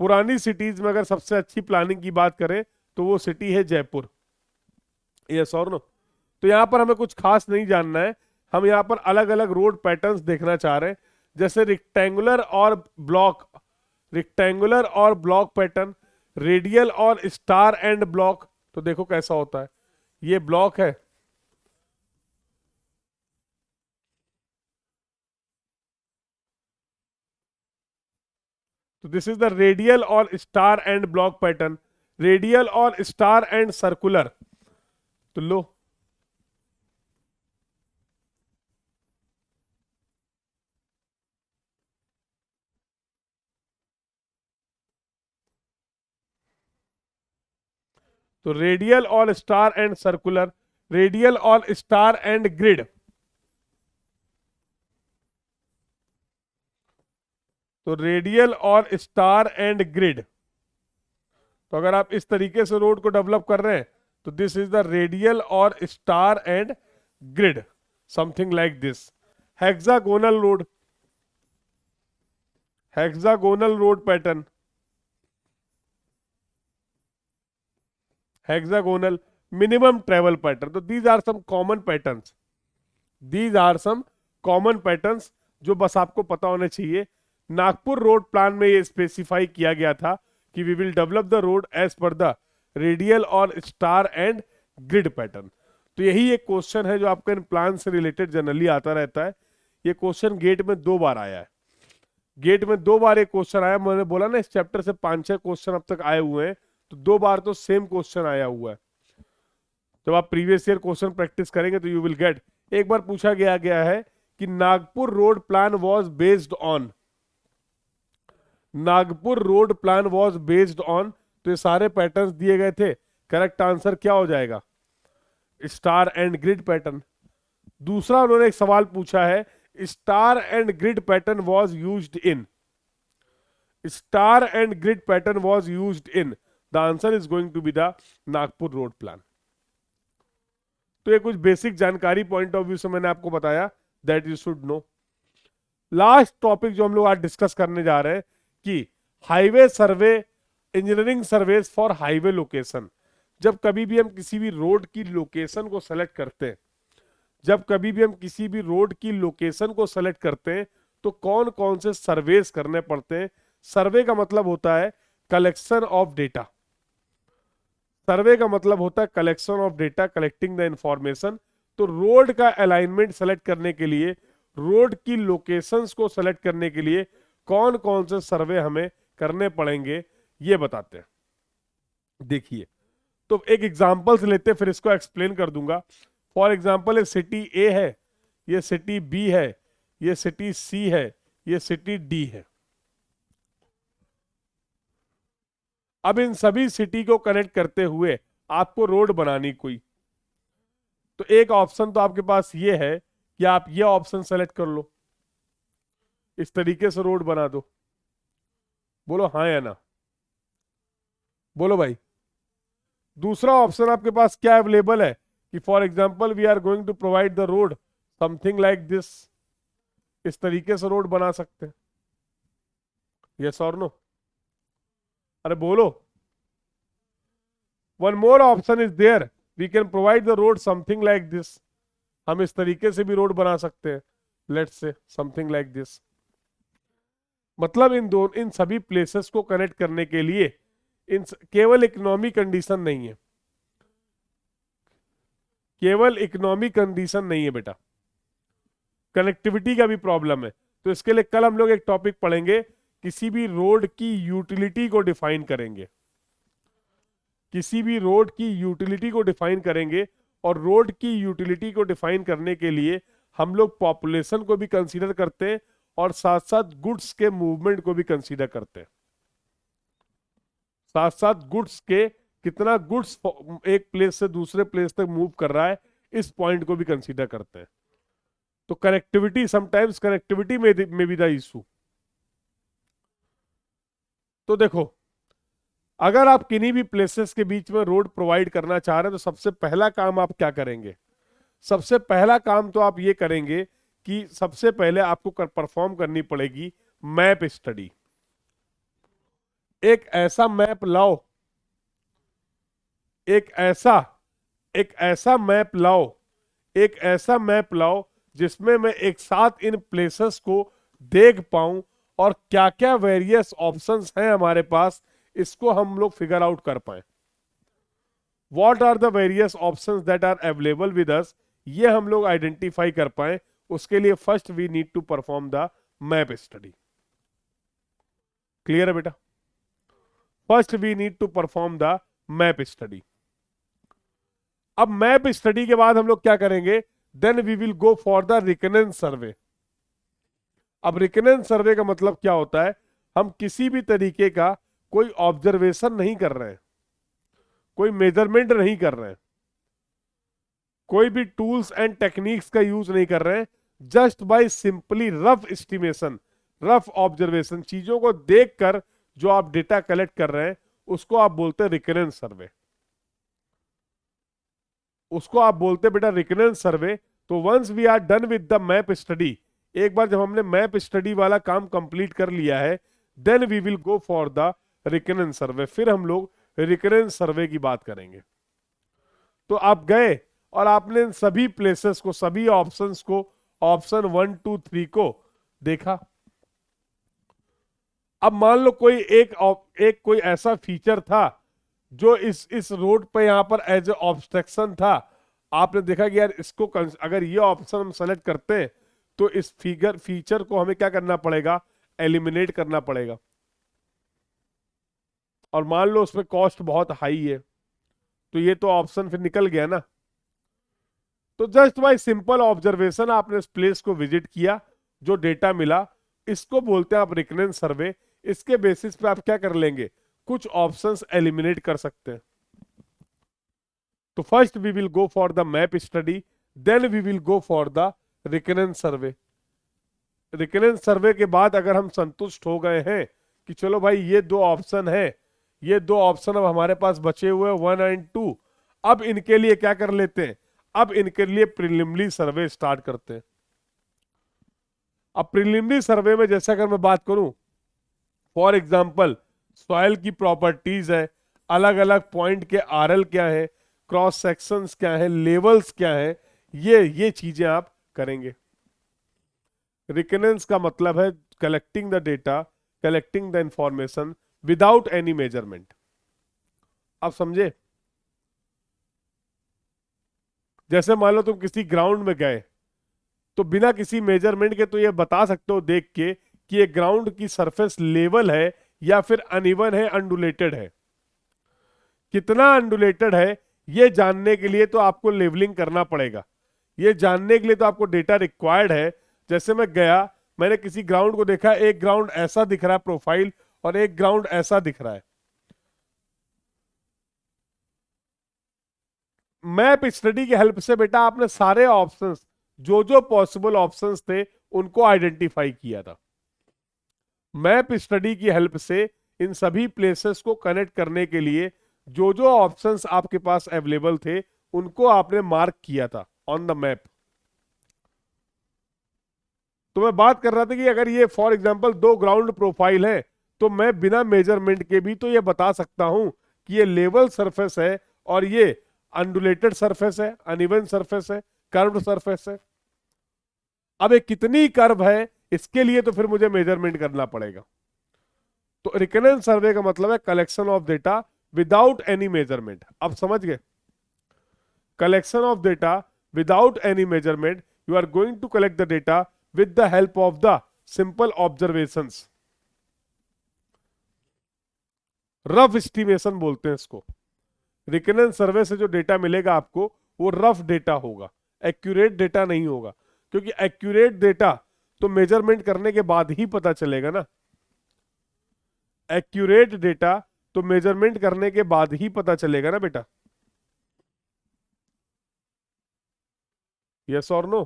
पुरानी सिटीज में अगर सबसे अच्छी प्लानिंग की बात करें तो वो सिटी है जयपुर, यस और नो। तो यहां पर हमें कुछ खास नहीं जानना है, हम यहाँ पर अलग अलग रोड पैटर्न्स देखना चाह रहे हैं। जैसे रेक्टेंगुलर और ब्लॉक, रेक्टेंगुलर और ब्लॉक पैटर्न, रेडियल और स्टार एंड ब्लॉक। तो देखो कैसा होता है, ये ब्लॉक है, तो दिस इज द रेडियल और star and block pattern. Radial और स्टार एंड सर्कुलर, तो लो तो रेडियल और स्टार एंड सर्कुलर, रेडियल और स्टार एंड ग्रिड। तो रेडियल और स्टार एंड ग्रिड, तो अगर आप इस तरीके से रोड को डेवलप कर रहे हैं तो दिस इज द रेडियल और star and grid, something like this. Hexagonal road, hexagonal road pattern, hexagonal minimum travel pattern. तो these are some common patterns, these are some common patterns जो बस आपको पता होने चाहिए। नागपुर रोड प्लान में ये स्पेसिफाई किया गया था कि we will develop the road as per the radial और स्टार एंड ग्रिड पैटर्न। तो यही एक क्वेश्चन है जो आपके इन प्लान से रिलेटेड जनरली आता रहता है। ये क्वेश्चन गेट में 2 बार आया है, गेट में 2 बार एक क्वेश्चन आया। मैंने बोला ना इस चैप्टर से 5-6 क्वेश्चन अब तक आए हुए हैं, तो 2 बार तो सेम क्वेश्चन आया हुआ है। जब आप प्रीवियस ईयर क्वेश्चन प्रैक्टिस करेंगे तो यू विल गेट। एक बार पूछा गया है कि Nagpur road plan was based on, Nagpur road plan was based on, तो ये सारे पैटर्न्स दिए गए थे। करेक्ट आंसर क्या हो जाएगा, स्टार एंड ग्रिड पैटर्न। दूसरा उन्होंने एक सवाल पूछा है, star and grid pattern was used in, star and grid pattern was used in the answer is going to be the Nagpur road plan. तो ये कुछ बेसिक जानकारी पॉइंट ऑफ व्यू से मैंने आपको बताया, that you should know. Last topic जो हम लोग आज डिस्कस करने जा रहे हैं कि highway survey, engineering surveys for highway location. जब कभी भी हम किसी भी रोड की लोकेशन को सेलेक्ट करते हैं, जब कभी भी हम किसी भी रोड की लोकेशन को सेलेक्ट करते हैं तो कौन कौन से सर्वेस करने पड़ते हैं। सर्वे का मतलब होता है कलेक्शन ऑफ डेटा। सर्वे का मतलब होता है collection of data, collecting the information. तो रोड का अलाइनमेंट सेलेक्ट करने के लिए, रोड की लोकेशंस को सेलेक्ट करने के लिए कौन कौन से सर्वे हमें करने पड़ेंगे ये बताते हैं। देखिए, तो एक एग्जांपल से लेते हैं, फिर इसको एक्सप्लेन कर दूंगा। फॉर एग्जांपल, एक सिटी ए है, ये सिटी बी है, ये सिटी सी है, ये सिटी डी है। अब इन सभी सिटी को कनेक्ट करते हुए आपको रोड बनानी कोई, तो एक ऑप्शन तो आपके पास ये है कि आप ये ऑप्शन सेलेक्ट कर लो, इस तरीके से रोड बना दो। बोलो हाँ या ना, बोलो भाई। दूसरा ऑप्शन आपके पास क्या अवेलेबल है कि for example we are going to provide the road something like this, इस तरीके से रोड बना सकते हैं। यस और नो, अरे बोलो। One more option is there, we can provide the road something like this, हम इस तरीके से भी रोड बना सकते हैं, let's say something like this. मतलब इन सभी प्लेसेस को कनेक्ट करने के लिए केवल इकोनॉमी कंडीशन नहीं है, केवल इकोनॉमी कंडीशन नहीं है बेटा, कनेक्टिविटी का भी प्रॉब्लम है। तो इसके लिए कल हम लोग एक टॉपिक पढ़ेंगे, किसी भी रोड की यूटिलिटी को डिफाइन करेंगे, किसी भी रोड की यूटिलिटी को डिफाइन करेंगे। और रोड की यूटिलिटी को डिफाइन करने के लिए हम लोग पॉपुलेशन को भी कंसीडर करते हैं और साथ साथ गुड्स के मूवमेंट को भी कंसीडर करते हैं। साथ साथ गुड्स के, कितना गुड्स एक प्लेस से दूसरे प्लेस तक मूव कर रहा है, इस पॉइंट को भी कंसीडर करते हैं। तो कनेक्टिविटी, समटाइम्स कनेक्टिविटी में भी द इशू। तो देखो, अगर आप किन्हीं भी प्लेसेस के बीच में रोड प्रोवाइड करना चाह रहे हैं तो सबसे पहला काम आप क्या करेंगे? सबसे पहला काम तो आप ये करेंगे कि सबसे पहले आपको परफॉर्म करनी पड़ेगी मैप स्टडी। एक ऐसा मैप लाओ, एक ऐसा मैप लाओ जिसमें मैं एक साथ इन प्लेसेस को देख पाऊं और क्या क्या वेरियस ऑप्शंस हैं हमारे पास, इसको हम लोग फिगर आउट कर पाए। What are the various options that are available with us, ये हम लोग आइडेंटिफाई कर पाए। उसके लिए first we need to perform the map study. Clear है बेटा? First we need to perform the map study. अब मैप स्टडी के बाद हम लोग क्या करेंगे? Then we will go for the reconnaissance survey. अब रिकनेंस सर्वे का मतलब क्या होता है? हम किसी भी तरीके का कोई ऑब्जर्वेशन नहीं कर रहे हैं, कोई मेजरमेंट नहीं कर रहे हैं, कोई भी टूल्स एंड टेक्निक्स का यूज नहीं कर रहे हैं, just by simply rough estimation, rough observation, चीजों को देखकर जो आप डेटा कलेक्ट कर रहे हैं उसको आप बोलते हैं रिकनेंस सर्वे। उसको आप बोलते हैं बेटा रिकनेंस सर्वे। तो once we are done with the map study, एक बार जब हमने मैप स्टडी वाला काम कंप्लीट कर लिया है, then we will go for the reconnaissance survey. फिर हम लोग रिकनेंस सर्वे की बात करेंगे। तो आप गए और आपने इन सभी प्लेसेस को, सभी ऑप्शंस को, ऑप्शन 1 2 3 को देखा। अब मान लो कोई एक कोई ऐसा फीचर था जो इस रोड पे यहां पर एज ए ऑब्स्ट्रक्शन था। आपने देखा कि यार इसको अगर ये ऑप्शन हम सेलेक्ट करते हैं तो इस फीचर को हमें क्या करना पड़ेगा? एलिमिनेट करना पड़ेगा। और मान लो उसमें कॉस्ट बहुत हाई है, तो ये तो ऑप्शन फिर निकल गया ना। तो जस्ट बाय सिंपल ऑब्जर्वेशन आपने इस प्लेस को विजिट किया, जो डेटा मिला, इसको बोलते हैं आप रिकनेंस सर्वे। इसके बेसिस पे आप क्या कर लेंगे? कुछ ऑप्शंस एलिमिनेट कर सकते हैं। तो first we will go for the map study, then we will go for the reconnaissance survey. Reconnaissance survey के बाद अगर हम संतुष्ट हो गए हैं कि चलो भाई ये दो ऑप्शन है, ये दो ऑप्शन अब हमारे पास बचे हुए 1 एंड 2। अब इनके लिए क्या कर लेते हैं, अब इनके लिए प्रिलिमिनरी सर्वे स्टार्ट करते हैं। अब प्रिलिमिनरी सर्वे में जैसे अगर मैं बात करूं, फॉर एग्जाम्पल सॉइल की प्रॉपर्टीज है, अलग अलग पॉइंट के आरएल क्या है, क्रॉस सेक्शंस क्या है, लेवल्स क्या है, ये चीजें आप करेंगे। रिकनेंस का मतलब है collecting the data, collecting the information without any measurement. आप समझे? जैसे मान लो तुम किसी ग्राउंड में गए, तो बिना किसी मेजरमेंट के तो ये बता सकते हो देख के कि ये ग्राउंड की सरफेस लेवल है या फिर अनइवन है, अंडुलेटेड है। कितना अंडुलेटेड है ये जानने के लिए तो आपको लेवलिंग करना पड़ेगा। ये जानने के लिए तो आपको डेटा रिक्वायर्ड है। जैसे मैं गया, मैंने किसी ग्राउंड को देखा, एक ग्राउंड ऐसा दिख रहा है प्रोफाइल और एक ग्राउंड ऐसा दिख रहा है। मैप स्टडी की हेल्प से बेटा आपने सारे ऑप्शंस, जो जो पॉसिबल ऑप्शंस थे उनको आइडेंटिफाई किया था। मैप स्टडी की हेल्प से इन सभी प्लेसेस को कनेक्ट करने के लिए जो जो ऑप्शंस आपके पास अवेलेबल थे उनको आपने मार्क किया था ऑन द मैप। तो मैं बात कर रहा था कि अगर ये फॉर एग्जांपल दो ग्राउंड प्रोफाइल है, तो मैं बिना मेजरमेंट के भी तो ये बता सकता हूं कि ये लेवल सरफेस है और ये अंडुलेटेड सरफेस है, अनइवन सरफेस है, कर्व्ड सरफेस है। अब ये कितनी कर्व है इसके लिए तो फिर मुझे मेजरमेंट करना पड़ेगा। तो रिकनेंस सर्वे का मतलब है collection of data without any measurement. अब समझ गए? Collection of data without any measurement, you are going to collect the data with the help of the simple observations। Rough estimation बोलते हैं इसको। रिकनेंस सर्वे से जो डेटा मिलेगा आपको वो रफ डेटा होगा, एक्यूरेट डेटा नहीं होगा, क्योंकि एक्यूरेट डेटा तो मेजरमेंट करने के बाद ही पता चलेगा ना। एक्यूरेट डेटा तो मेजरमेंट करने के बाद ही पता चलेगा ना बेटा। यस और नो?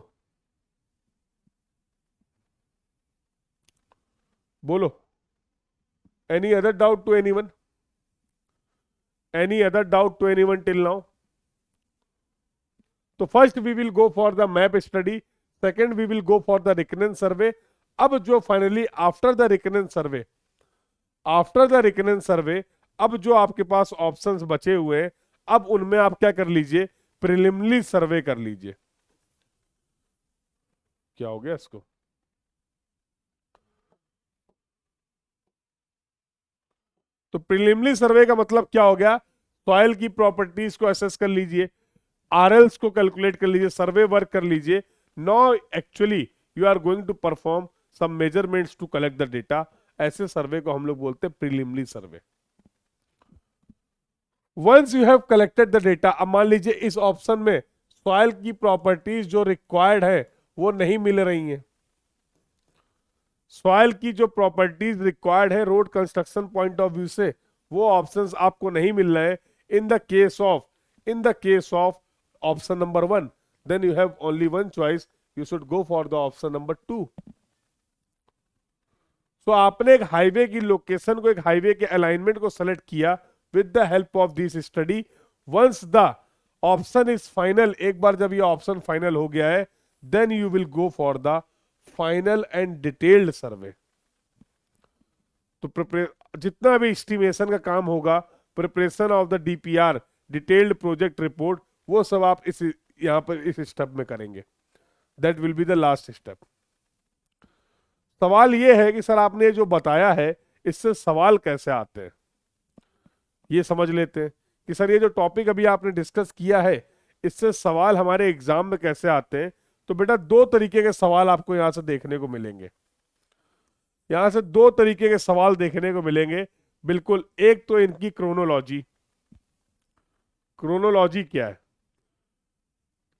बोलो। Any other doubt to anyone? Any other doubt to anyone till now? तो first we will go for the map study, second we will go for the reconnaissance survey. अब जो finally after the reconnaissance survey, after the reconnaissance survey अब जो आपके पास ऑप्शंस बचे हुए हैं, अब उनमें आप क्या कर लीजिए, प्रिलिमिनरी सर्वे कर लीजिए। क्या हो गया इसको? तो प्रिलिमिनरी सर्वे का मतलब क्या हो गया, सॉइल की प्रॉपर्टीज को असेस कर लीजिए, आरएल्स को कैलकुलेट कर लीजिए, सर्वे वर्क कर लीजिए। No actually you are going to perform some measurements to collect the data. ऐसे सर्वे को हम लोग बोलते हैं preliminary survey. Once you have collected the data, अब मान लीजिए इस ऑप्शन में सॉइल की प्रॉपर्टीज जो रिक्वायर्ड है वो नहीं मिल रही हैं। सॉइल की जो प्रॉपर्टीज रिक्वायर्ड है road construction point of view से, वो ऑप्शंस आपको नहीं मिल रहे हैं। In the case of option number 1, then you have only one choice, you should go for the option number 2। So आपने एक हाईवे की लोकेशन को, एक हाईवे के अलाइनमेंट को सेलेक्ट किया with the help of this study. Once the option is final, एक बार जब ये ऑप्शन फाइनल हो गया है, then you will go for the final and detailed survey. तो जितना भी एस्टिमेशन का काम होगा, preparation of the DPR, detailed project report, वो सब आप इस यहां पर इस स्टेप में करेंगे। That will be the last step. सवाल ये है कि सर आपने जो बताया है इससे सवाल कैसे आते हैं, ये समझ लेते हैं कि सर ये जो टॉपिक अभी आपने डिस्कस किया है इससे सवाल हमारे एग्जाम में कैसे आते हैं। तो बेटा दो तरीके के सवाल आपको यहां से देखने को मिलेंगे, यहां से दो तरीके के सवाल देखने को मिलेंगे बिल्कुल। एक तो इनकी क्रोनोलॉजी, क्रोनोलॉजी क्या है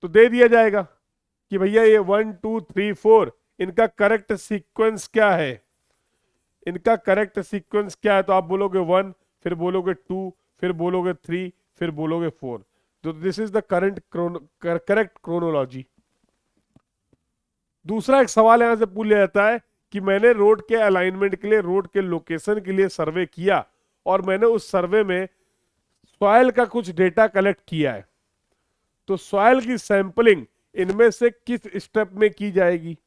तो दे दिया जाएगा कि भैया ये 1 2 3 4 इनका करेक्ट सीक्वेंस क्या है, इनका करेक्ट सीक्वेंस क्या है। तो आप बोलोगे 1, फिर बोलोगे 2, फिर बोलोगे 3, फिर बोलोगे 4। तो this is the correct chronology. दूसरा एक सवाल यहां से पूछ लिया जाता है कि मैंने रोड के अलाइनमेंट के लिए, रोड के लोकेशन के लिए सर्वे किया और मैंने उस सर्वे में सॉइल का कुछ डेटा कलेक्ट किया है, तो सॉइल की सैंपलिंग इनमें से किस स्टेप में की जाएगी?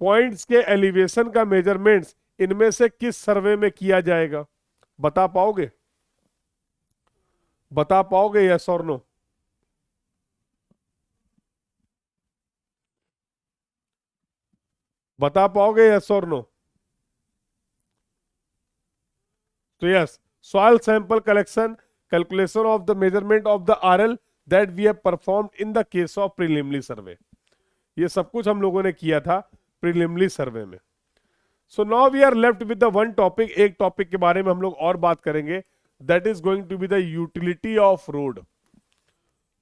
पॉइंट्स के एलिवेशन का मेजरमेंट्स इनमें से किस सर्वे में किया जाएगा? बता पाओगे? बता पाओगे यस और नो? बता पाओगे यस और नो? तो yes, soil sample collection, calculation of the measurement of the RL that we have performed in the case of preliminary survey, ये सब कुछ हम लोगों ने किया था प्रीलिमिनरी सर्वे में। So now we are left with the one topic, एक टॉपिक के बारे में हम लोग और बात करेंगे, that is going to be the utility of road.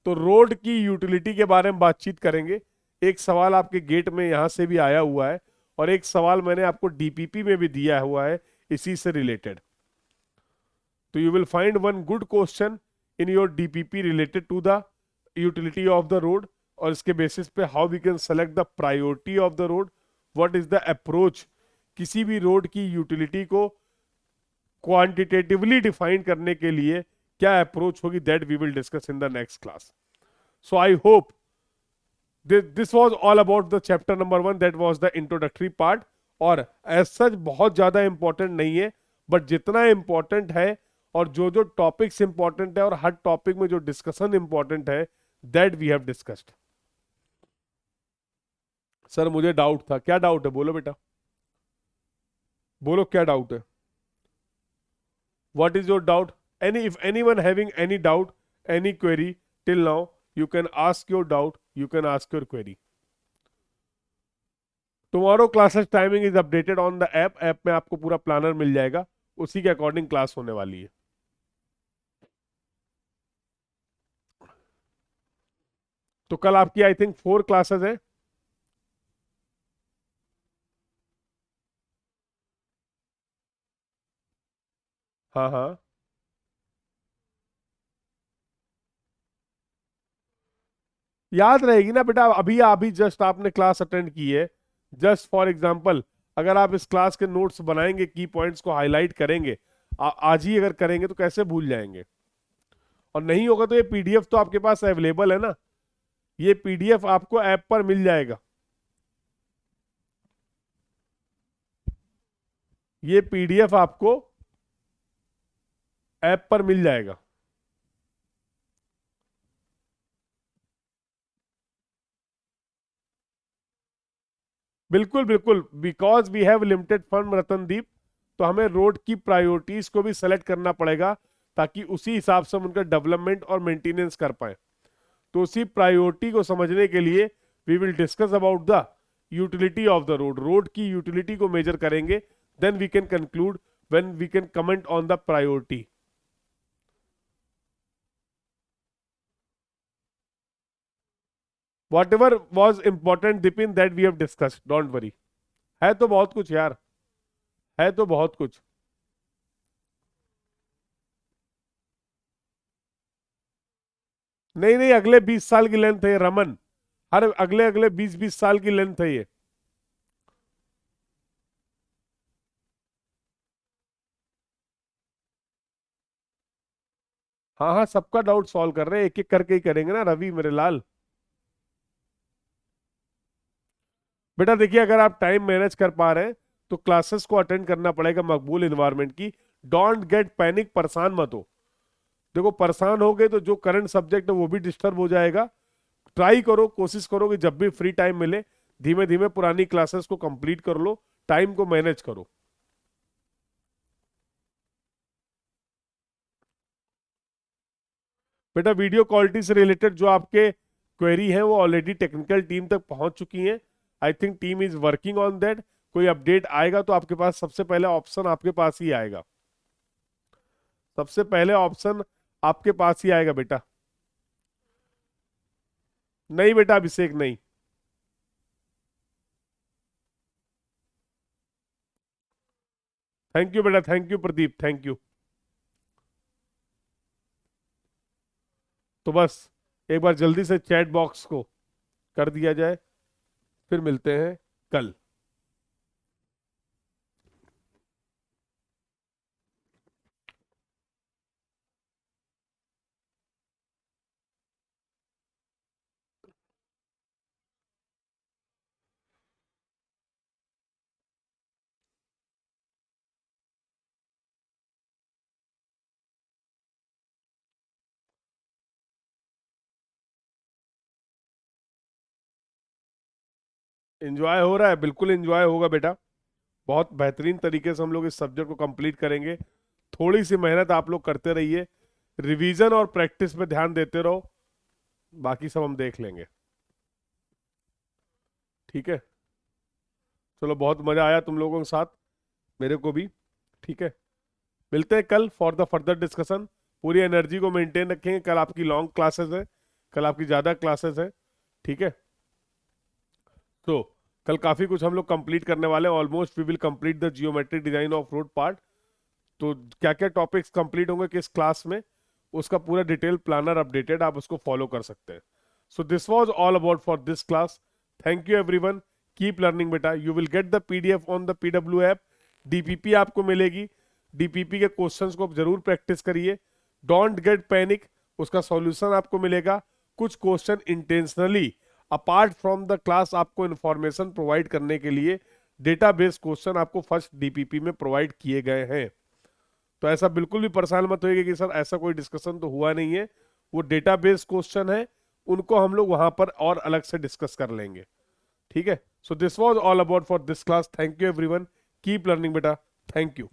तो रोड की यूटिलिटी के बारे में बातचीत करेंगे। एक सवाल आपके गेट में यहां से भी आया हुआ है और एक सवाल मैंने आपको डीपीपी में भी दिया हुआ है इसी से रिलेटेड। तो you will find one good question in your DPP related to the utility of the road, और इसके बेसिस पे how we can select the priority of the road, what is the approach, किसी भी रोड की यूटिलिटी को क्वांटिटेटिवली डिफाइन करने के लिए क्या अप्रोच होगी, that we will discuss in the next class. So I hope this was all about the chapter number 1, that was the introductory part. और एज सच बहुत ज्यादा इंपॉर्टेंट नहीं है, बट जितना इंपॉर्टेंट है और जो जो टॉपिक्स इंपॉर्टेंट है और हर टॉपिक में जो डिस्कशन इंपॉर्टेंट है, that we have discussed. Sir मुझे डाउट था, क्या डाउट है बोलो बेटा, बोलो क्या डाउट है? What is your doubt? If anyone having any doubt, any query till now, you can ask your doubt, you can ask your query. Tomorrow classes timing is updated on the app. App में आपको पूरा प्लानर मिल जाएगा, उसी के अकॉर्डिंग क्लास होने वाली है। तो कल आपकी आई थिंक 4 क्लासेस है। हाँ हाँ, याद रहेगी ना बेटा, अभी अभी जस्ट आपने क्लास अटेंड की है। जस्ट फॉर एग्जांपल, अगर आप इस क्लास के नोट्स बनाएंगे, की पॉइंट्स को हाईलाइट करेंगे, आज ही अगर करेंगे तो कैसे भूल जाएंगे? और नहीं होगा तो ये पीडीएफ तो आपके पास अवेलेबल है ना, ये पीडीएफ आपको ऐप पर मिल जाएगा, ये पीडीएफ आपको ऐप पर मिल जाएगा। बिल्कुल बिल्कुल, because we have limited fund Ratandeep, तो हमें रोड की प्रायोरिटीज को भी सेलेक्ट करना पड़ेगा ताकि उसी हिसाब से हम उनका डेवलपमेंट और मेंटेनेंस कर पाए। तो उसी प्रायोरिटी को समझने के लिए we will discuss about the utility of the road, road की यूटिलिटी को मेजर करेंगे, then we can conclude, when we can comment on the priority. Whatever was important दिपिन that we have discussed, don't worry. है तो बहुत कुछ यार, है तो बहुत कुछ। नहीं नहीं, अगले 20 साल की लेंथ है ये रमन, हर अगले अगले 20-20 साल की लेंथ है ये। हाँ हाँ, सबका डाउट सॉल्व कर रहे हैं, एक एक करके ही करेंगे ना रवि मेरे लाल। बेटा देखिए, अगर आप टाइम मैनेज कर पा रहे हैं तो क्लासेस को अटेंड करना पड़ेगा मकबूल इन्वायरमेंट की। डोंट गेट पैनिक, परेशान मत हो। देखो परेशान हो गए तो जो करंट सब्जेक्ट है वो भी डिस्टर्ब हो जाएगा। ट्राई करो, कोशिश करो कि जब भी फ्री टाइम मिले धीमे धीमे पुरानी क्लासेस को कंप्लीट कर लो, टाइम को मैनेज करो। बेटा वीडियो क्वालिटी से रिलेटेड जो आपके क्वेरी है वो ऑलरेडी टेक्निकल टीम तक पहुंच चुकी हैं। I think team is working on that. कोई अपडेट आएगा तो आपके पास सबसे पहले ऑप्शन आपके पास ही आएगा, सबसे पहले ऑप्शन आपके पास ही आएगा बेटा। नहीं बेटा अभिषेक नहीं। थैंक यू बेटा, thank you Pradeep, thank you. तो बस एक बार जल्दी से चैट बॉक्स को कर दिया जाए, फिर मिलते हैं कल। एंजॉय हो रहा है? बिल्कुल एंजॉय होगा बेटा। बहुत बेहतरीन तरीके से हम लोग इस सब्जेक्ट को कंप्लीट करेंगे। थोड़ी सी मेहनत आप लोग करते रहिए, रिवीजन और प्रैक्टिस पे ध्यान देते रहो, बाकी सब हम देख लेंगे। ठीक है, चलो, बहुत मजा आया तुम लोगों के साथ, मेरे को भी। ठीक है, मिलते हैं कल फॉर द फर्दर डिस्कशन। पूरी एनर्जी को मेंटेन रखेंगे, कल आपकी लॉन्ग क्लासेस है, कल आपकी ज़्यादा क्लासेस है। ठीक है, तो कल काफ़ी कुछ हम लोग कंप्लीट करने वाले हैं। Almost we will complete the geometric design of road part. तो क्या क्या टॉपिक्स कंप्लीट होंगे किस क्लास में, उसका पूरा डिटेल प्लानर अपडेटेड, आप उसको फॉलो कर सकते हैं। So this was all about for this class. Thank you everyone, keep learning बेटा। You will get the PDF on the PW app. DPP आपको मिलेगी, डीपीपी के क्वेश्चंस को जरूर प्रैक्टिस करिए। डोंट गेट पैनिक, उसका सॉल्यूशन आपको मिलेगा। कुछ question intentionally apart from the class आपको इंफॉर्मेशन प्रोवाइड करने के लिए डेटाबेस क्वेश्चन आपको फर्स्ट डीपीपी में प्रोवाइड किए गए हैं। तो ऐसा बिल्कुल भी परेशान मत होइए कि सर ऐसा कोई डिस्कशन तो हुआ नहीं है। वो डेटाबेस क्वेश्चन है, उनको हम लोग वहां पर और अलग से डिस्कस कर लेंगे। ठीक है, so this was all about for this class. Thank you everyone, keep learning बेटा। Thank you.